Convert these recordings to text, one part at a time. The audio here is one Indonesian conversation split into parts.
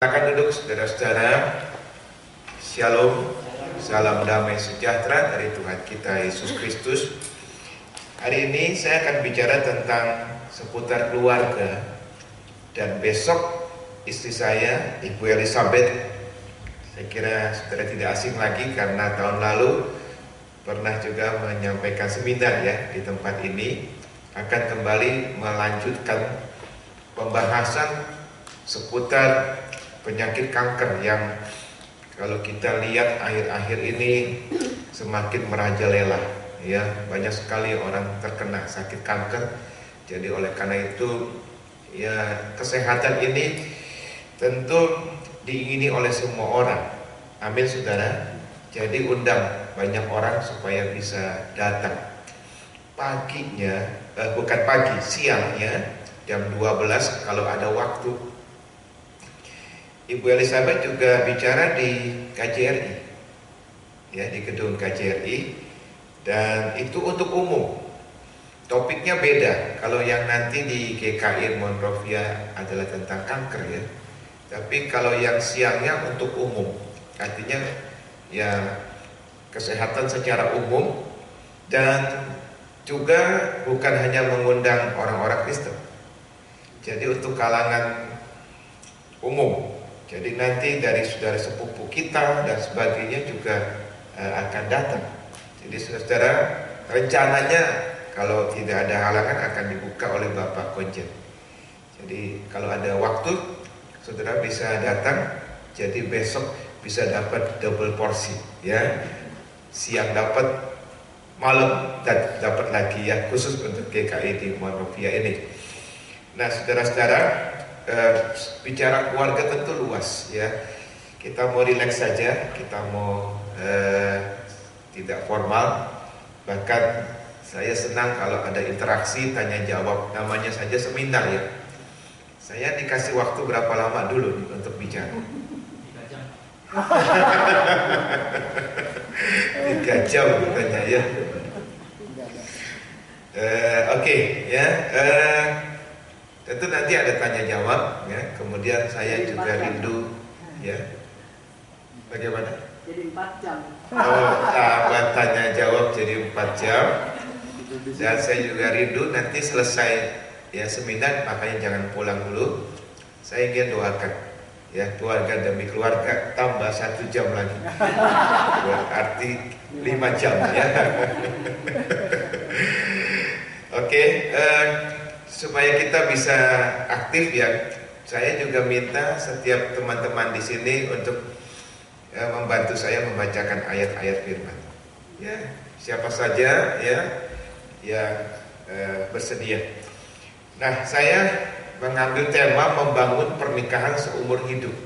Silakan duduk saudara-saudara. Shalom, salam damai sejahtera dari Tuhan kita Yesus Kristus. Hari ini saya akan bicara tentang seputar keluarga. Dan besok istri saya, Ibu Elizabeth, saya kira saudara tidak asing lagi karena tahun lalu pernah juga menyampaikan seminar ya di tempat ini, akan kembali melanjutkan pembahasan seputar penyakit kanker yang kalau kita lihat akhir-akhir ini semakin merajalela ya, banyak sekali orang terkena sakit kanker. Jadi oleh karena itu ya, kesehatan ini tentu diingini oleh semua orang. Amin saudara. Jadi undang banyak orang supaya bisa datang. Paginya, bukan pagi, siangnya jam 12 kalau ada waktu. Ibu Elizabeth juga bicara di KJRI, ya, di gedung KJRI, dan itu untuk umum. Topiknya beda. Kalau yang nanti di GKI Monrovia adalah tentang kanker ya, tapi kalau yang siangnya untuk umum, artinya ya kesehatan secara umum, dan juga bukan hanya mengundang orang-orang Kristen. Jadi untuk kalangan umum. Jadi nanti dari saudara sepupu kita dan sebagainya juga akan datang. Jadi saudara, rencananya kalau tidak ada halangan akan dibuka oleh Bapak Konjen. Jadi kalau ada waktu saudara bisa datang. Jadi besok bisa dapat double porsi ya. Siang dapat, malam dan dapat lagi ya, khusus untuk GKI di Monrovia ini. Nah saudara-saudara, bicara keluarga tentu luas ya. Kita mau rileks saja, kita mau tidak formal. Bahkan saya senang kalau ada interaksi tanya jawab, namanya saja seminar ya. Saya dikasih waktu berapa lama dulu nih untuk bicara? 3 jam. 3 jam katanya ya. Oke, ya. Tentu nanti ada tanya jawab ya. Kemudian saya juga rindu ya. Bagaimana? Jadi 4 jam. Buat tanya jawab jadi 4 jam. Dan saya juga rindu nanti selesai ya seminar, makanya jangan pulang dulu. Saya ingin doakan ya, keluarga demi keluarga tambah 1 jam lagi. Berarti 5 jam ya. Oke, supaya kita bisa aktif ya, saya juga minta setiap teman-teman di sini untuk membantu saya membacakan ayat-ayat firman. Ya, siapa saja ya yang bersedia. Nah, saya mengambil tema membangun pernikahan seumur hidup.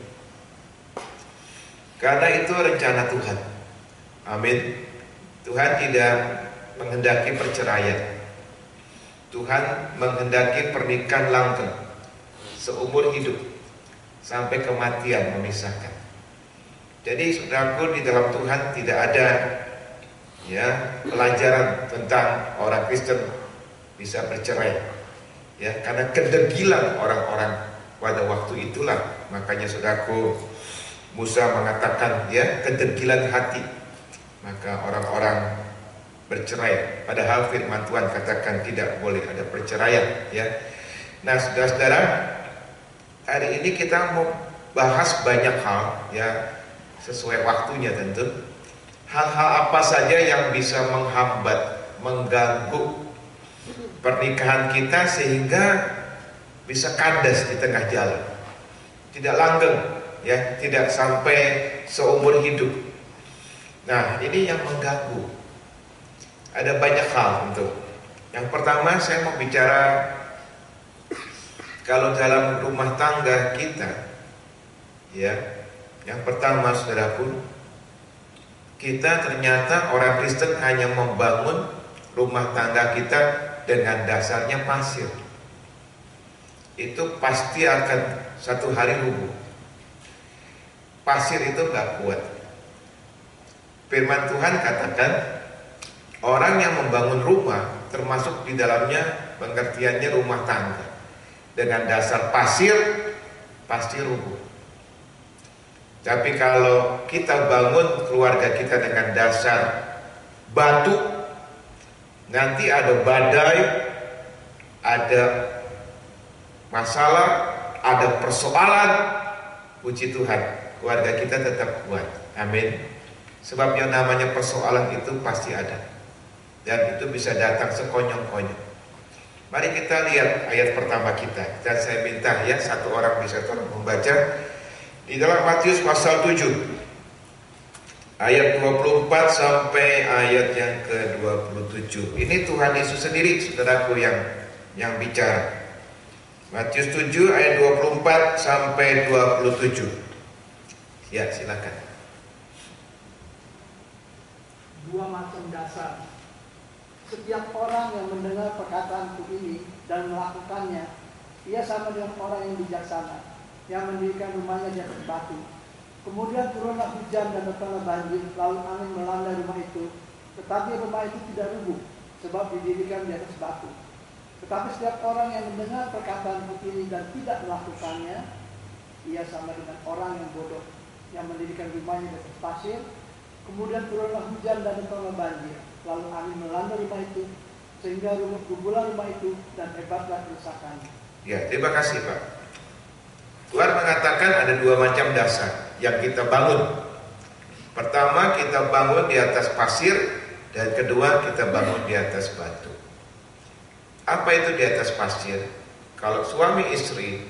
Karena itu rencana Tuhan. Amin. Tuhan tidak menghendaki perceraian. Tuhan menghendaki pernikahan langgeng seumur hidup sampai kematian memisahkan. Jadi saudaraku, di dalam Tuhan tidak ada ya pelajaran tentang orang Kristen bisa bercerai. Ya, karena kedegilan orang-orang pada waktu itulah, makanya saudaraku, Musa mengatakan ya kedegilan hati, maka orang-orang bercerai. Padahal firman Tuhan katakan tidak boleh ada perceraian ya. Nah saudara-saudara, hari ini kita mau bahas banyak hal ya, sesuai waktunya tentu. Hal-hal apa saja yang bisa menghambat, mengganggu pernikahan kita sehingga bisa kandas di tengah jalan, tidak langgeng ya, tidak sampai seumur hidup. Nah ini yang mengganggu. Ada banyak hal untuk. Yang pertama saya mau bicara kalau dalam rumah tangga kita ya. Yang pertama saudaraku, kita ternyata orang Kristen hanya membangun rumah tangga kita dengan dasarnya pasir. Itu pasti akan satu hari rubuh. Pasir itu gak kuat. Firman Tuhan katakan orang yang membangun rumah, termasuk di dalamnya pengertiannya rumah tangga, dengan dasar pasir pasti rubuh. Tapi kalau kita bangun keluarga kita dengan dasar batu, nanti ada badai, ada masalah, ada persoalan, puji Tuhan, keluarga kita tetap kuat. Amin. Sebab yang namanya persoalan itu pasti ada, dan itu bisa datang sekonyong-konyong. Mari kita lihat ayat pertama kita, dan saya minta ya satu orang bisa tolong membaca di dalam Matius pasal 7 ayat 24 sampai ayat yang ke-27. Ini Tuhan Yesus sendiri, saudaraku, yang bicara. Matius 7 ayat 24 sampai 27. Ya, silakan. Dua macam dasar. Setiap orang yang mendengar perkataanku ini dan melakukannya, ia sama dengan orang yang bijaksana, yang mendirikan rumahnya di atas batu. Kemudian turunlah hujan dan datanglah banjir, lalu angin melanda rumah itu. Tetapi rumah itu tidak rubuh, sebab didirikan di atas batu. Tetapi setiap orang yang mendengar perkataanku ini dan tidak melakukannya, ia sama dengan orang yang bodoh, yang mendirikan rumahnya di atas pasir. Kemudian turunlah hujan dan datanglah banjir, lalu angin melanda rumah itu, sehingga rubuhlah rumah itu dan hebatlah kerusakannya. Ya, terima kasih Pak. Tuhan mengatakan ada dua macam dasar yang kita bangun. Pertama, kita bangun di atas pasir, dan kedua, kita bangun di atas batu. Apa itu di atas pasir? Kalau suami istri,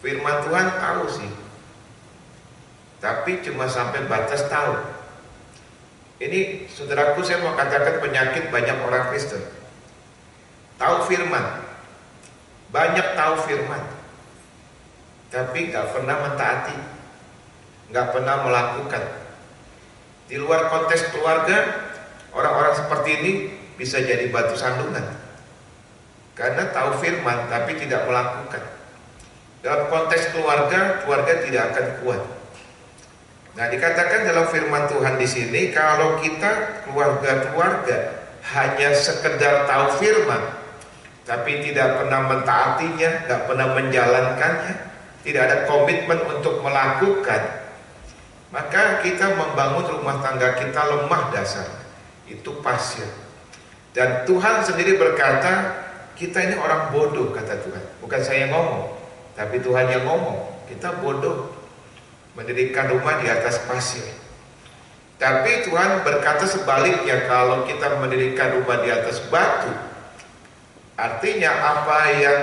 firman Tuhan tahu sih, tapi cuma sampai batas tahu. Ini saudaraku, saya mau katakan penyakit banyak orang Kristen. Tahu firman, banyak tahu firman, tapi gak pernah mentaati, gak pernah melakukan. Di luar konteks keluarga, orang-orang seperti ini bisa jadi batu sandungan, karena tahu firman tapi tidak melakukan. Dalam konteks keluarga, keluarga tidak akan kuat. Nah, dikatakan dalam firman Tuhan di sini, kalau kita keluarga-keluarga hanya sekedar tahu firman, tapi tidak pernah mentaatinya, tidak pernah menjalankannya, tidak ada komitmen untuk melakukan, maka kita membangun rumah tangga kita lemah dasar, itu pasir. Dan Tuhan sendiri berkata, kita ini orang bodoh, kata Tuhan. Bukan saya yang ngomong, tapi Tuhan yang ngomong. Kita bodoh, mendirikan rumah di atas pasir. Tapi Tuhan berkata sebaliknya, kalau kita mendirikan rumah di atas batu, artinya apa yang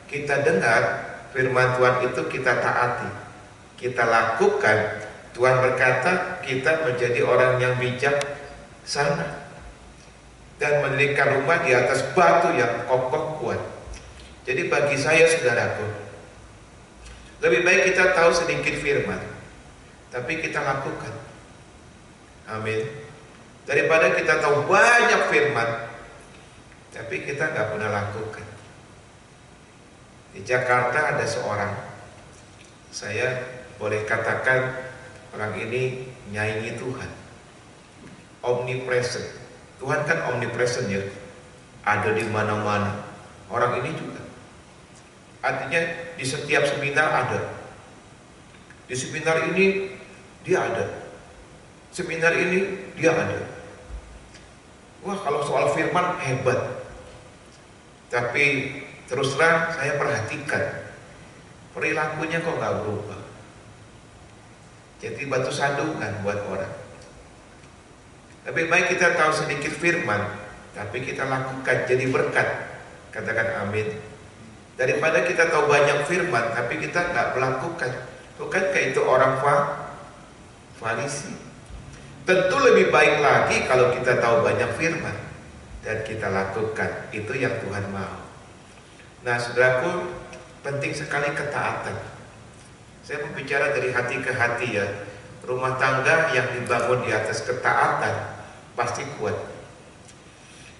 kita dengar, firman Tuhan itu kita taati, kita lakukan. Tuhan berkata kita menjadi orang yang bijaksana dan mendirikan rumah di atas batu yang kokoh kuat. Jadi bagi saya, saudaraku, lebih baik kita tahu sedikit firman, tapi kita lakukan. Amin. Daripada kita tahu banyak firman, tapi kita nggak pernah lakukan. Di Jakarta ada seorang, saya boleh katakan orang ini nyanyi Tuhan, omnipresent. Tuhan kan omnipresent ya, ada di mana-mana. Orang ini juga, artinya di setiap seminar ada. Di seminar ini dia ada, seminar ini dia ada. Wah, kalau soal firman hebat. Tapi terus terang saya perhatikan, perilakunya kok nggak berubah. Jadi batu sandungan buat orang. Lebih baik kita tahu sedikit firman, tapi kita lakukan, jadi berkat. Katakan amin. Daripada kita tahu banyak firman, tapi kita nggak melakukan. Bukankah itu orang Farisi? Tentu lebih baik lagi kalau kita tahu banyak firman dan kita lakukan. Itu yang Tuhan mau. Nah, saudaraku, penting sekali ketaatan. Saya berbicara dari hati ke hati ya. Rumah tangga yang dibangun di atas ketaatan pasti kuat.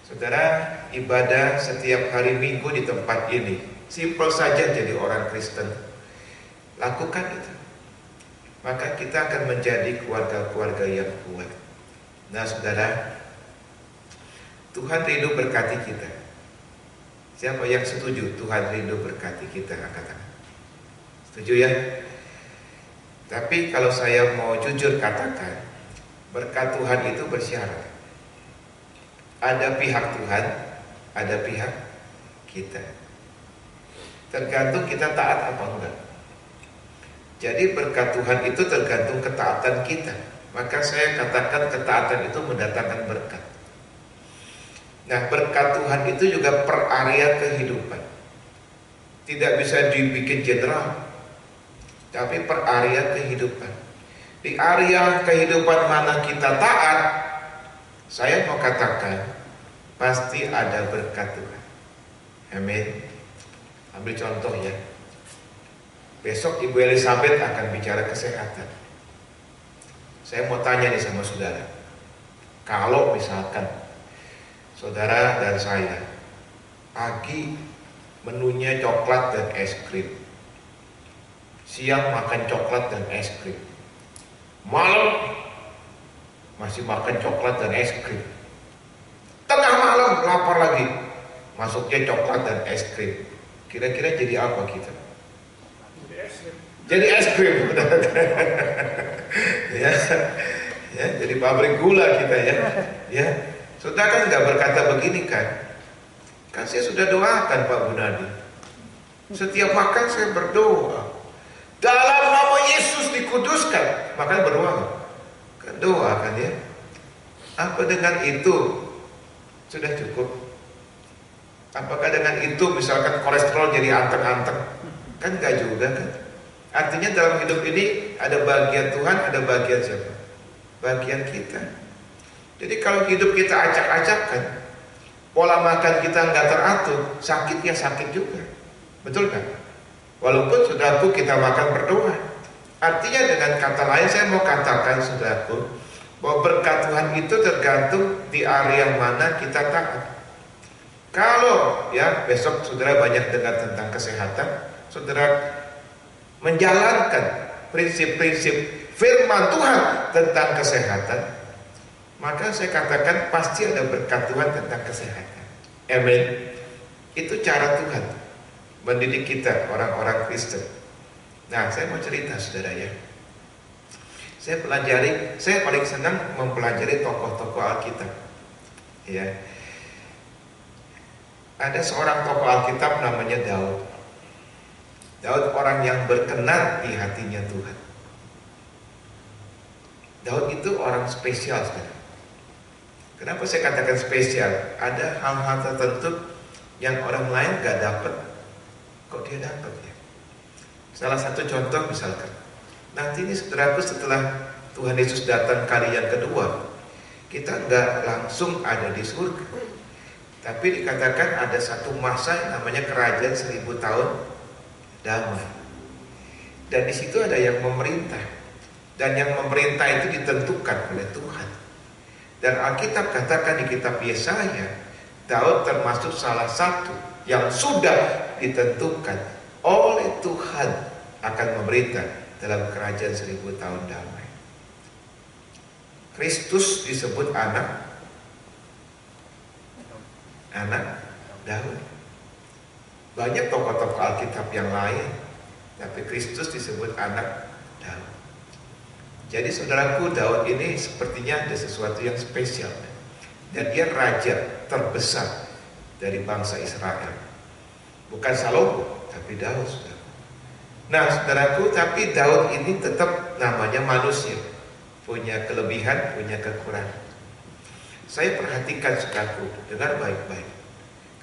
Saudara, ibadah setiap hari Minggu di tempat ini, simpel saja jadi orang Kristen. Lakukan itu, maka kita akan menjadi keluarga-keluarga yang kuat. Nah, saudara, Tuhan rindu berkati kita. Siapa yang setuju Tuhan rindu berkati kita? Katakan setuju ya. Tapi kalau saya mau jujur katakan, berkat Tuhan itu bersyarat. Ada pihak Tuhan, ada pihak kita. Tergantung kita taat apa enggak. Jadi berkat Tuhan itu tergantung ketaatan kita. Maka saya katakan ketaatan itu mendatangkan berkat. Nah, berkat Tuhan itu juga per area kehidupan. Tidak bisa dibikin general, tapi per area kehidupan. Di area kehidupan mana kita taat, saya mau katakan pasti ada berkat Tuhan. Amin. Ambil contoh ya. Besok Ibu Elizabeth akan bicara kesehatan. Saya mau tanya nih sama saudara. Kalau misalkan saudara dan saya pagi menunya coklat dan es krim, siang makan coklat dan es krim, malam masih makan coklat dan es krim, tengah malam lapar lagi, masuknya coklat dan es krim, kira-kira jadi apa kita? Jadi es krim. Ya, ya, jadi pabrik gula kita ya. Ya, saudara kan nggak berkata begini kan? Kan saya sudah doakan Pak Gunadi. Setiap makan saya berdoa. Dalam nama Yesus dikuduskan. Makanya berdoa. Kan doa kan ya. Apa dengan itu sudah cukup? Apakah dengan itu misalkan kolesterol jadi anteng-anteng? Kan enggak juga kan? Artinya dalam hidup ini ada bagian Tuhan, ada bagian siapa? Bagian kita. Jadi kalau hidup kita acak-acakan, pola makan kita nggak teratur, sakit ya sakit juga. Betul kan? Walaupun saudaraku kita makan berdoa. Artinya dengan kata lain saya mau katakan saudaraku, bahwa berkat Tuhan itu tergantung di area mana kita taat. Kalau ya besok saudara banyak dengar tentang kesehatan, saudara menjalankan prinsip-prinsip firman Tuhan tentang kesehatan, maka saya katakan pasti ada berkat Tuhan tentang kesehatan. Amin. Itu cara Tuhan mendidik kita orang-orang Kristen. Nah, saya mau cerita saudara ya. Saya paling senang mempelajari tokoh-tokoh Alkitab. Ya. Ada seorang tokoh Alkitab namanya Daud. Daud orang yang berkenan di hatinya Tuhan. Daud itu orang spesial saudara. Kenapa saya katakan spesial? Ada hal-hal tertentu yang orang lain gak dapat, kok dia dapat ya? Salah satu contoh misalkan, nanti ini saudaraku setelah Tuhan Yesus datang kali yang kedua, kita gak langsung ada di surga, tapi dikatakan ada satu masa yang namanya kerajaan 1000 tahun damai. Dan di situ ada yang memerintah, dan yang memerintah itu ditentukan oleh Tuhan. Dan Alkitab katakan di kitab Yesaya, Daud termasuk salah satu yang sudah ditentukan oleh Tuhan akan memerintah dalam kerajaan 1000 tahun damai. Kristus disebut anak Daud. Banyak tokoh-tokoh Alkitab yang lain, tapi Kristus disebut anak Daud. Jadi saudaraku, Daud ini sepertinya ada sesuatu yang spesial. Dan dia raja terbesar dari bangsa Israel. Bukan Salomo, tapi Daud, saudara. Nah saudaraku, tapi Daud ini tetap namanya manusia, punya kelebihan, punya kekurangan. Saya perhatikan saudaraku, dengar baik-baik.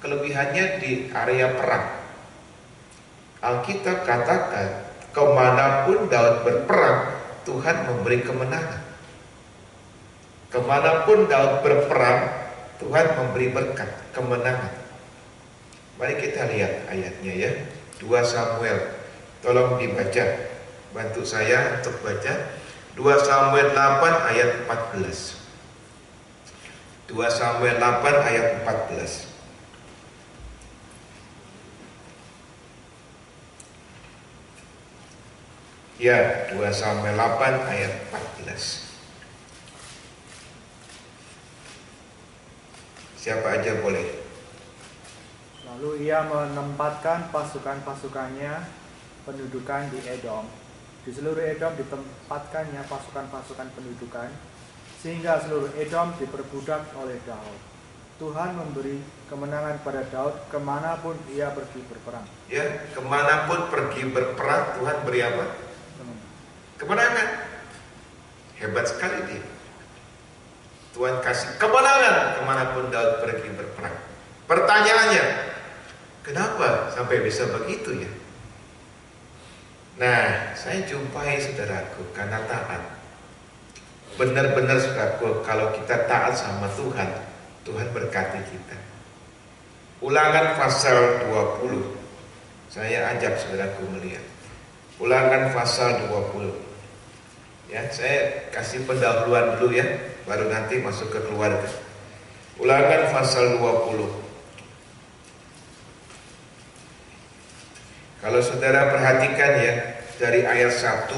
Kelebihannya di area perang. Alkitab katakan kemanapun Daud berperang, Tuhan memberi kemenangan. Kemanapun Daud berperang, Tuhan memberi berkat, kemenangan. Mari kita lihat ayatnya ya. 2 Samuel, tolong dibaca, bantu saya untuk baca. 2 Samuel 8 ayat 14. 2 Samuel 8 ayat 14. Ya, 2 Samuel 8 ayat 14. Siapa aja boleh. Lalu ia menempatkan pasukan-pasukannya pendudukan di Edom, Di seluruh Edom ditempatkannya pasukan-pasukan pendudukan, sehingga seluruh Edom diperbudak oleh Daud. Tuhan memberi kemenangan pada Daud kemanapun ia pergi berperang. Ya, kemanapun pergi berperang, Tuhan beri apa? Kemenangan. Hebat sekali dia. Tuhan kasih kemenangan kemanapun Daud pergi berperang. Pertanyaannya, kenapa sampai bisa begitu ya? Nah, saya jumpai saudaraku karena taat. Benar-benar saudaraku, kalau kita taat sama Tuhan, Tuhan berkati kita. Ulangan pasal 20. Saya ajak saudaraku melihat. Ulangan pasal 20. Ya, saya kasih pendahuluan dulu ya, baru nanti masuk ke keluarga. Ulangan pasal 20. Kalau saudara perhatikan ya, dari ayat 1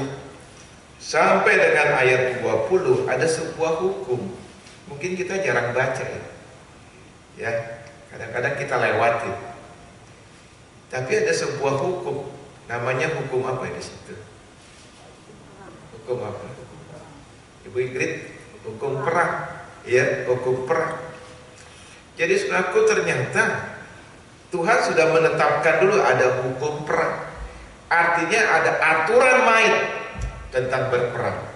sampai dengan ayat 20 ada sebuah hukum. Mungkin kita jarang baca ya. Ya, kadang-kadang kita lewatin. Tapi ada sebuah hukum, namanya hukum apa di situ? Hukum apa? Ibu Ingrid, hukum perang. Ya, hukum perang. Jadi saudaraku, ternyata Tuhan sudah menetapkan dulu ada hukum perang. Artinya ada aturan main tentang berperang.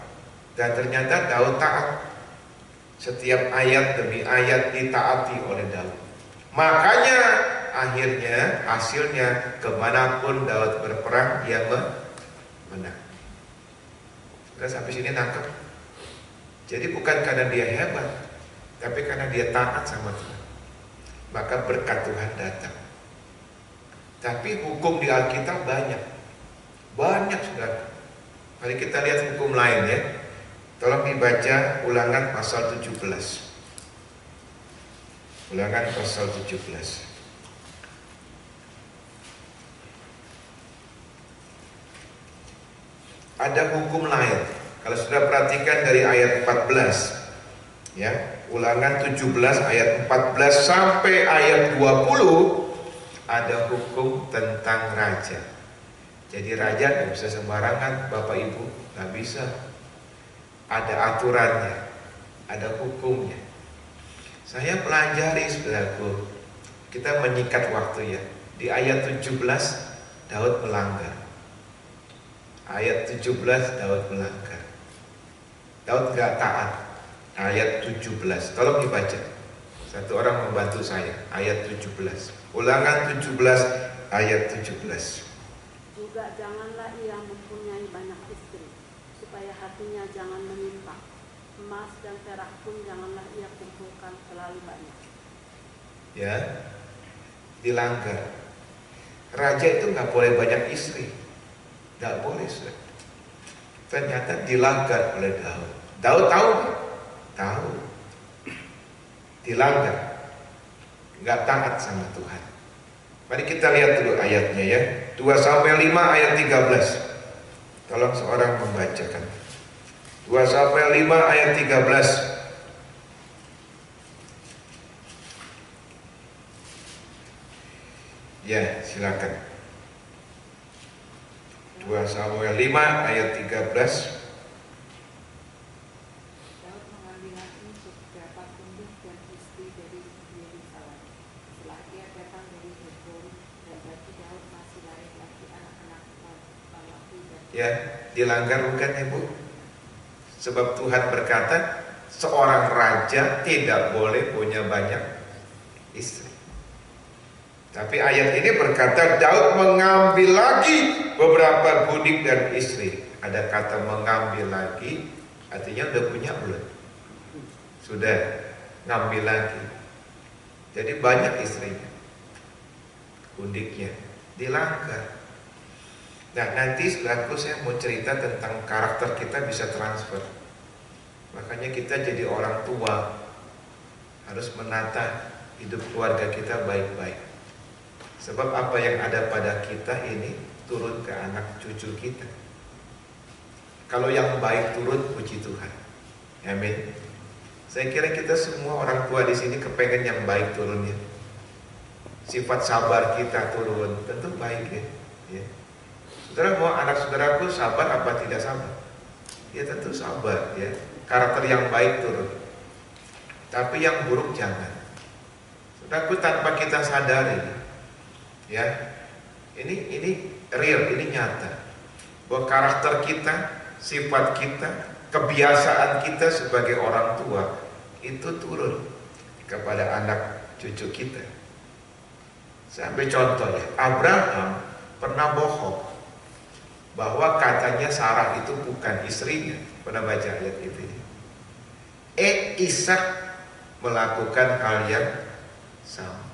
Dan ternyata Daud taat. Setiap ayat demi ayat ditaati oleh Daud. Makanya akhirnya hasilnya kemanapun Daud berperang dia menang. Sudah sampai sini nangkep. Jadi bukan karena dia hebat, tapi karena dia taat sama Tuhan. Maka berkat Tuhan datang. Tapi hukum di Alkitab banyak. Banyak sudah. Mari kita lihat hukum lain ya. Tolong dibaca Ulangan pasal 17. Ulangan pasal 17. Ada hukum lain. Kalau sudah perhatikan dari ayat 14 ya, Ulangan 17 ayat 14 sampai ayat 20 ada hukum tentang raja. Jadi raja gak bisa sembarangan, Bapak Ibu, gak bisa. Ada aturannya, ada hukumnya. Saya pelajari saudaraku, kita menyikat waktu ya. Di ayat 17 Daud melanggar. Ayat 17 Daud melanggar. Daud gak taat. Ayat 17, tolong dibaca. Satu orang membantu saya. Ayat 17. Ulangan 17 ayat 17. Juga janganlah ia mempunyai banyak istri, supaya hatinya jangan menyimpang. Emas dan perak pun janganlah ia kumpulkan terlalu banyak. Ya, dilanggar. Raja itu nggak boleh banyak istri, nggak boleh. Ternyata dilanggar oleh Daud. Daud tahu nggak? Tahu. Dilanggar, nggak taat sama Tuhan. Mari kita lihat dulu ayatnya ya. 2 Samuel 5 ayat 13. Tolong seorang membacakan. 2 Samuel 5 ayat 13. Ya, silakan. 2 Samuel 5 ayat 13. Daud mengambil untuk beberapa kunduk dan istri dari Yerusalem. Setelah dia datang dari Hebron, dan bagi Daud masih lahir lagi anak-anak laki dan Ya, dilanggar bukan Ibu? Sebab Tuhan berkata, seorang raja tidak boleh punya banyak istri. Tapi ayat ini berkata Daud mengambil lagi beberapa budik dan istri. Ada kata mengambil lagi, artinya udah punya belum? Sudah, ngambil lagi. Jadi banyak istrinya, bundiknya, dilanggar. Nah nanti setelahku saya mau cerita tentang karakter kita bisa transfer. Makanya kita jadi orang tua harus menata hidup keluarga kita baik-baik. Sebab apa yang ada pada kita ini turun ke anak cucu kita. Kalau yang baik turun, puji Tuhan. Amin. Saya kira kita semua orang tua di sini kepengen yang baik turunnya. Sifat sabar kita turun, tentu baik ya. Saudara mau anak saudaraku sabar apa tidak sabar? Ya tentu sabar ya. Karakter yang baik turun. Tapi yang buruk jangan. Saudaraku tanpa kita sadari ya. Ini real, ini nyata. Bahwa karakter kita, sifat kita, kebiasaan kita sebagai orang tua itu turun kepada anak cucu kita. Saya ambil contoh ya, Abraham pernah bohong bahwa katanya Sarah itu bukan istrinya. Pernah baca ayat itu ya? Ishak melakukan hal yang sama.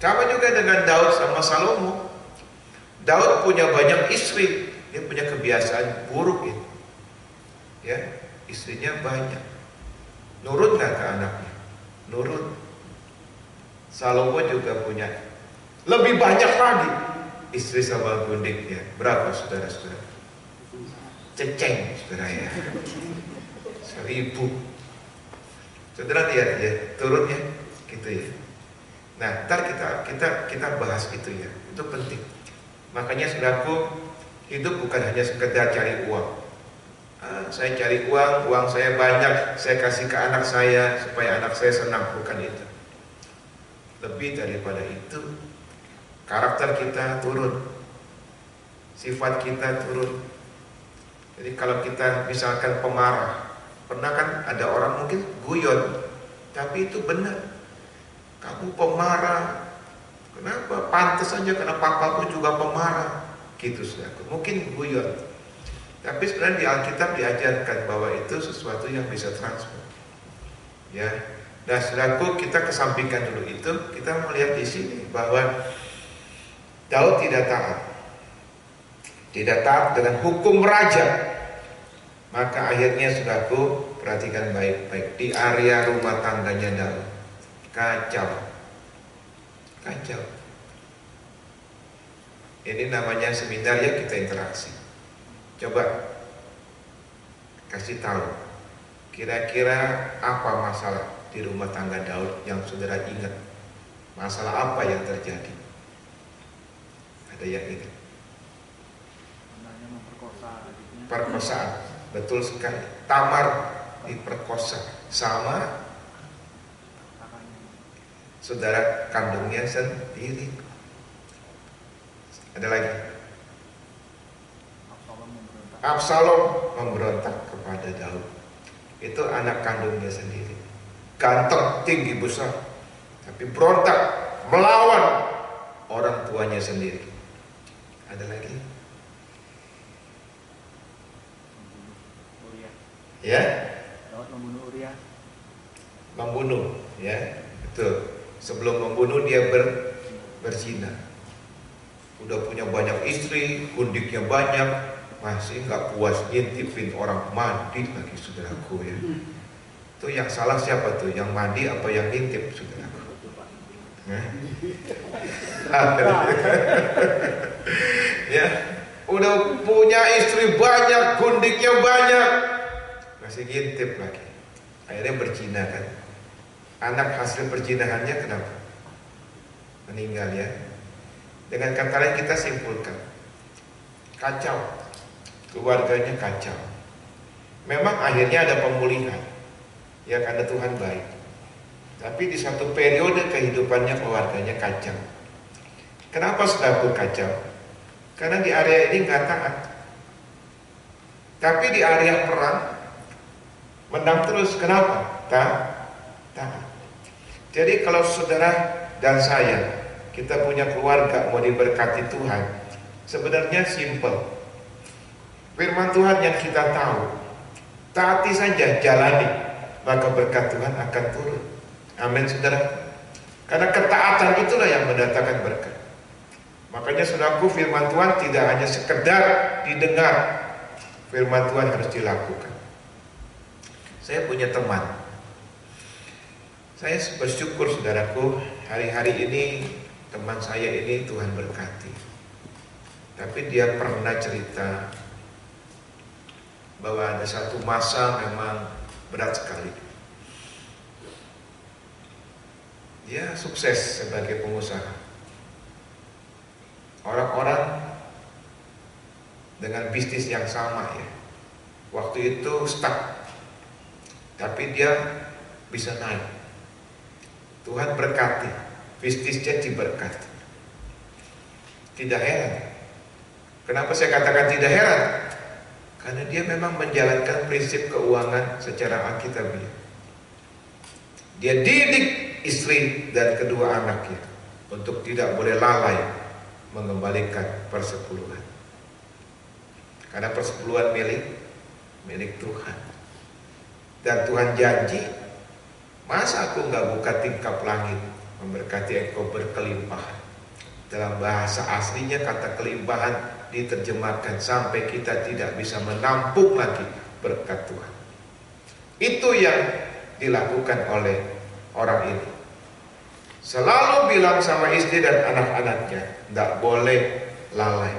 Sama juga dengan Daud sama Salomo. Daud punya banyak istri, dia punya kebiasaan buruk itu. Ya, istrinya banyak. Nurut nggak ke anaknya? Nurut. Salomo juga punya lebih banyak lagi istri sama gundiknya. Berapa saudara-saudara? Ceceng saudara ya. 1000. Saudara lihat ya, turunnya gitu ya. Nah, ntar kita bahas itu ya. Itu penting. Makanya saudaraku, hidup bukan hanya sekedar cari uang. Saya cari uang saya banyak, saya kasih ke anak saya supaya anak saya senang, bukan itu. Lebih daripada itu, karakter kita turun, sifat kita turun. Jadi kalau kita misalkan pemarah, pernah kan ada orang mungkin guyon, tapi itu benar. Kamu pemarah, kenapa? Pantas saja karena papaku juga pemarah, gitu saudaraku. Mungkin guyon, tapi sebenarnya di Alkitab diajarkan bahwa itu sesuatu yang bisa transfer. Ya, nah saudaraku, kita kesampingkan dulu itu, kita melihat di sini bahwa Daud tidak taat dengan hukum raja. Maka akhirnya saudaraku, perhatikan baik-baik, di area rumah tangganya Daud kacau. Ini namanya seminar ya, kita interaksi. Coba kasih tahu, kira-kira apa masalah di rumah tangga Daud yang saudara ingat? Masalah apa yang terjadi? Ada yang ingat? Perkosaan, betul sekali. Tamar diperkosa sama saudara kandungnya sendiri. Ada lagi. Absalom memberontak kepada Daud. Itu anak kandungnya sendiri. Ganteng, tinggi, besar, tapi berontak, melawan orang tuanya sendiri. Ada lagi. Ya? Daud membunuh Uria. Membunuh, ya, betul. Sebelum membunuh dia berzina. Udah punya banyak istri, gundiknya banyak, masih nggak puas ngintipin orang mandi lagi saudaraku ya. Itu yang salah siapa tuh? Yang mandi apa yang ngintip saudaraku? Ya, udah punya istri banyak, gundiknya banyak, masih ngintip lagi. Akhirnya berzina kan. Anak hasil perzinahannya kenapa? Meninggal ya. Dengan kata lain kita simpulkan, kacau, keluarganya kacau. Memang akhirnya ada pemulihan, ya karena Tuhan baik. Tapi di satu periode kehidupannya keluarganya kacau. Kenapa saudaraku kacau? Karena di area ini nggak taat. Tapi di area perang menang terus. Kenapa? Taat. Jadi kalau saudara dan saya, kita punya keluarga mau diberkati Tuhan, sebenarnya simple. Firman Tuhan yang kita tahu, taati saja, jalani, maka berkat Tuhan akan turun. Amin saudara. Karena ketaatan itulah yang mendatangkan berkat. Makanya saudaraku, firman Tuhan tidak hanya sekedar didengar, firman Tuhan harus dilakukan. Saya punya teman, saya bersyukur saudaraku, hari-hari ini teman saya ini Tuhan berkati. Tapi dia pernah cerita bahwa ada satu masa memang berat sekali. Dia sukses sebagai pengusaha. orang-orang dengan bisnis yang sama ya. Waktu itu stuck, tapi dia bisa naik. Tuhan berkati, bisnisnya diberkati. Tidak heran. Kenapa saya katakan tidak heran? Karena dia memang menjalankan prinsip keuangan secara alkitabiah. Dia didik istri dan kedua anaknya untuk tidak boleh lalai mengembalikan persepuluhan. Karena persepuluhan milik Tuhan. Dan Tuhan janji, masa aku nggak buka tingkap langit memberkati engkau berkelimpahan. Dalam bahasa aslinya kata kelimpahan diterjemahkan sampai kita tidak bisa menampung lagi berkat Tuhan. Itu yang dilakukan oleh orang ini. Selalu bilang sama istri dan anak-anaknya, tidak boleh lalai,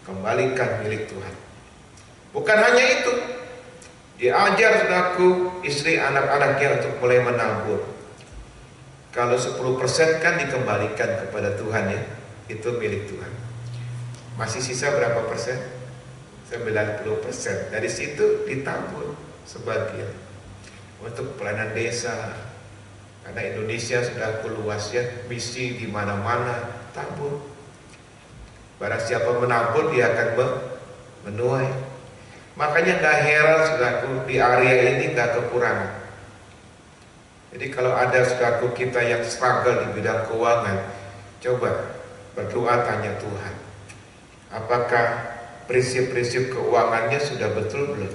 kembalikan milik Tuhan. Bukan hanya itu, diajar saudaraku istri anak-anaknya untuk mulai menabur. Kalau 10% kan dikembalikan kepada Tuhan ya, itu milik Tuhan. Masih sisa berapa persen? 90%. Dari situ ditabur sebagian untuk pelayanan desa. Karena Indonesia sudah luas ya, misi di mana-mana, tabur. Barang siapa menabur dia akan menuai. Makanya nggak heran saudaraku di area ini nggak kekurangan. Jadi kalau ada saudaraku kita yang struggle di bidang keuangan, coba berdoa tanya Tuhan, apakah prinsip-prinsip keuangannya sudah betul belum?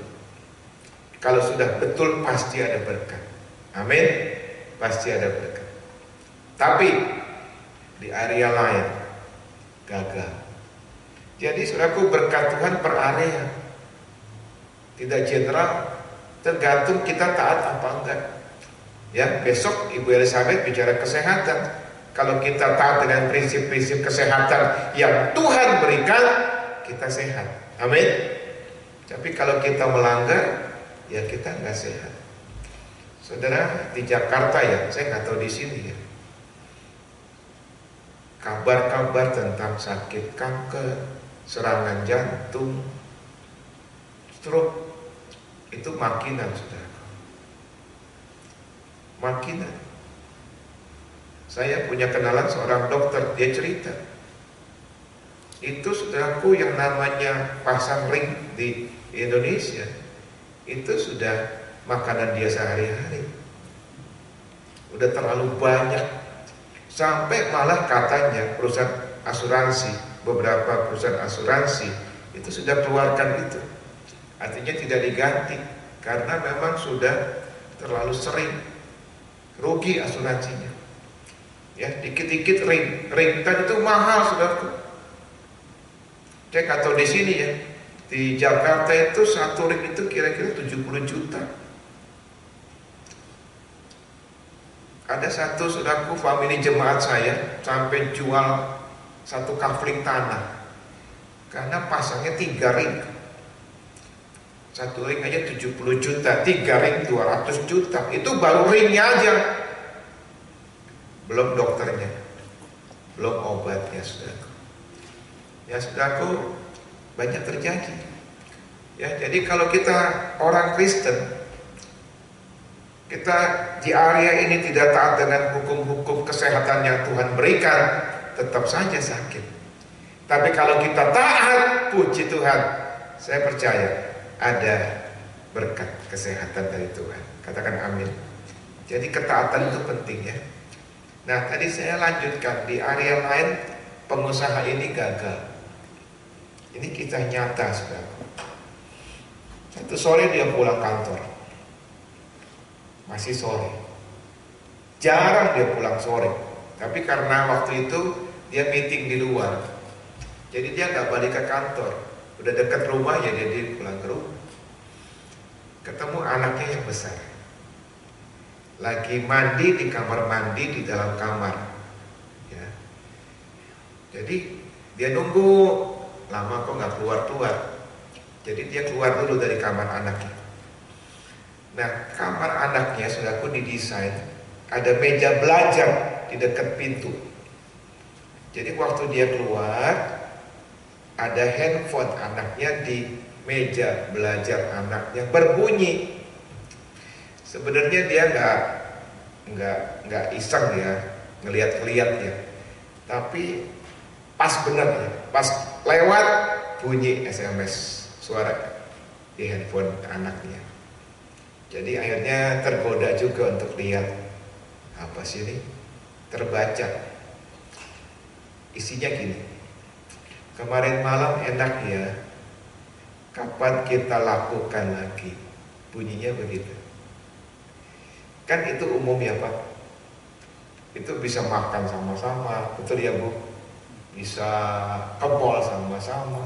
Kalau sudah betul pasti ada berkat. Amin. Pasti ada berkat. Tapi di area lain gagal. Jadi saudaraku berkat Tuhan per area, tidak general, tergantung kita taat apa enggak. Ya, besok Ibu Elizabeth bicara kesehatan. Kalau kita taat dengan prinsip-prinsip kesehatan yang Tuhan berikan, kita sehat. Amin. Tapi kalau kita melanggar, ya kita nggak sehat. Saudara, di Jakarta ya, saya nggak tahu di sini ya, kabar-kabar tentang sakit kanker, serangan jantung, stroke, itu makinan saudara. Makinan. Saya punya kenalan seorang dokter, dia cerita, itu saudaraku yang namanya pasang ring di Indonesia, itu sudah makanan dia sehari-hari. Udah terlalu banyak. Sampai malah katanya perusahaan asuransi, beberapa perusahaan asuransi itu sudah keluarkan itu. Artinya tidak diganti karena memang sudah terlalu sering. Rugi asuransinya. Ya, dikit-dikit ring tadi itu mahal saudaraku. Cek atau di sini ya, di Jakarta itu satu ring itu kira-kira 70 juta. Ada satu saudaraku family jemaat saya sampai jual satu kafling tanah karena pasangnya 3 ring. Satu ring aja 70 juta, 3 ring 200 juta. Itu baru ringnya aja, belum dokternya, belum obatnya saudaraku. Ya saudaraku, banyak terjadi. Ya, jadi kalau kita orang Kristen, kita di area ini tidak taat dengan hukum-hukum kesehatan yang Tuhan berikan, tetap saja sakit. Tapi kalau kita taat, puji Tuhan, saya percaya ada berkat kesehatan dari Tuhan. Katakan amin. Jadi ketaatan itu penting ya. Nah tadi saya lanjutkan, di area lain pengusaha ini gagal. Ini kisah nyata saudara. Satu sore dia pulang kantor, masih sore. Jarang dia pulang sore, tapi karena waktu itu dia meeting di luar, jadi dia nggak balik ke kantor. Udah dekat rumah ya dia pulang ke rumah. Ketemu anaknya yang besar, lagi mandi di kamar mandi di dalam kamar. Ya. Jadi dia nunggu lama kok nggak keluar. Jadi dia keluar dulu dari kamar anaknya. Nah, kamar anaknya saudaraku didesain ada meja belajar di dekat pintu. Jadi waktu dia keluar, ada handphone anaknya di meja belajar anaknya berbunyi. Sebenarnya dia nggak iseng ya, ngeliat-ngeliat ya. Tapi pas benar ya, pas lewat bunyi SMS suara di handphone anaknya. Jadi akhirnya tergoda juga untuk lihat apa sih ini, terbaca. Isinya gini, kemarin malam enak ya, kapan kita lakukan lagi? Bunyinya begitu. Kan itu umum ya Pak. Itu bisa makan sama-sama, betul ya Bu? Bisa ke mall sama-sama,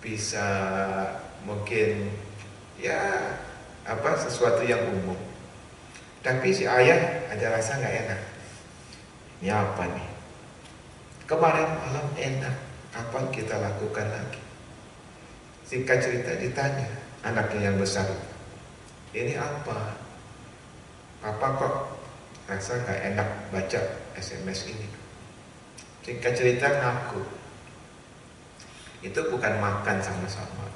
bisa mungkin ya apa sesuatu yang umum. Tapi si ayah ada rasa nggak enak. Ini apa nih? Kemarin malam enak, kapan kita lakukan lagi? Singkat cerita ditanya anaknya yang besar, ini apa? Papa kok rasa nggak enak baca SMS ini? Singkat cerita ngaku, itu bukan makan sama-sama,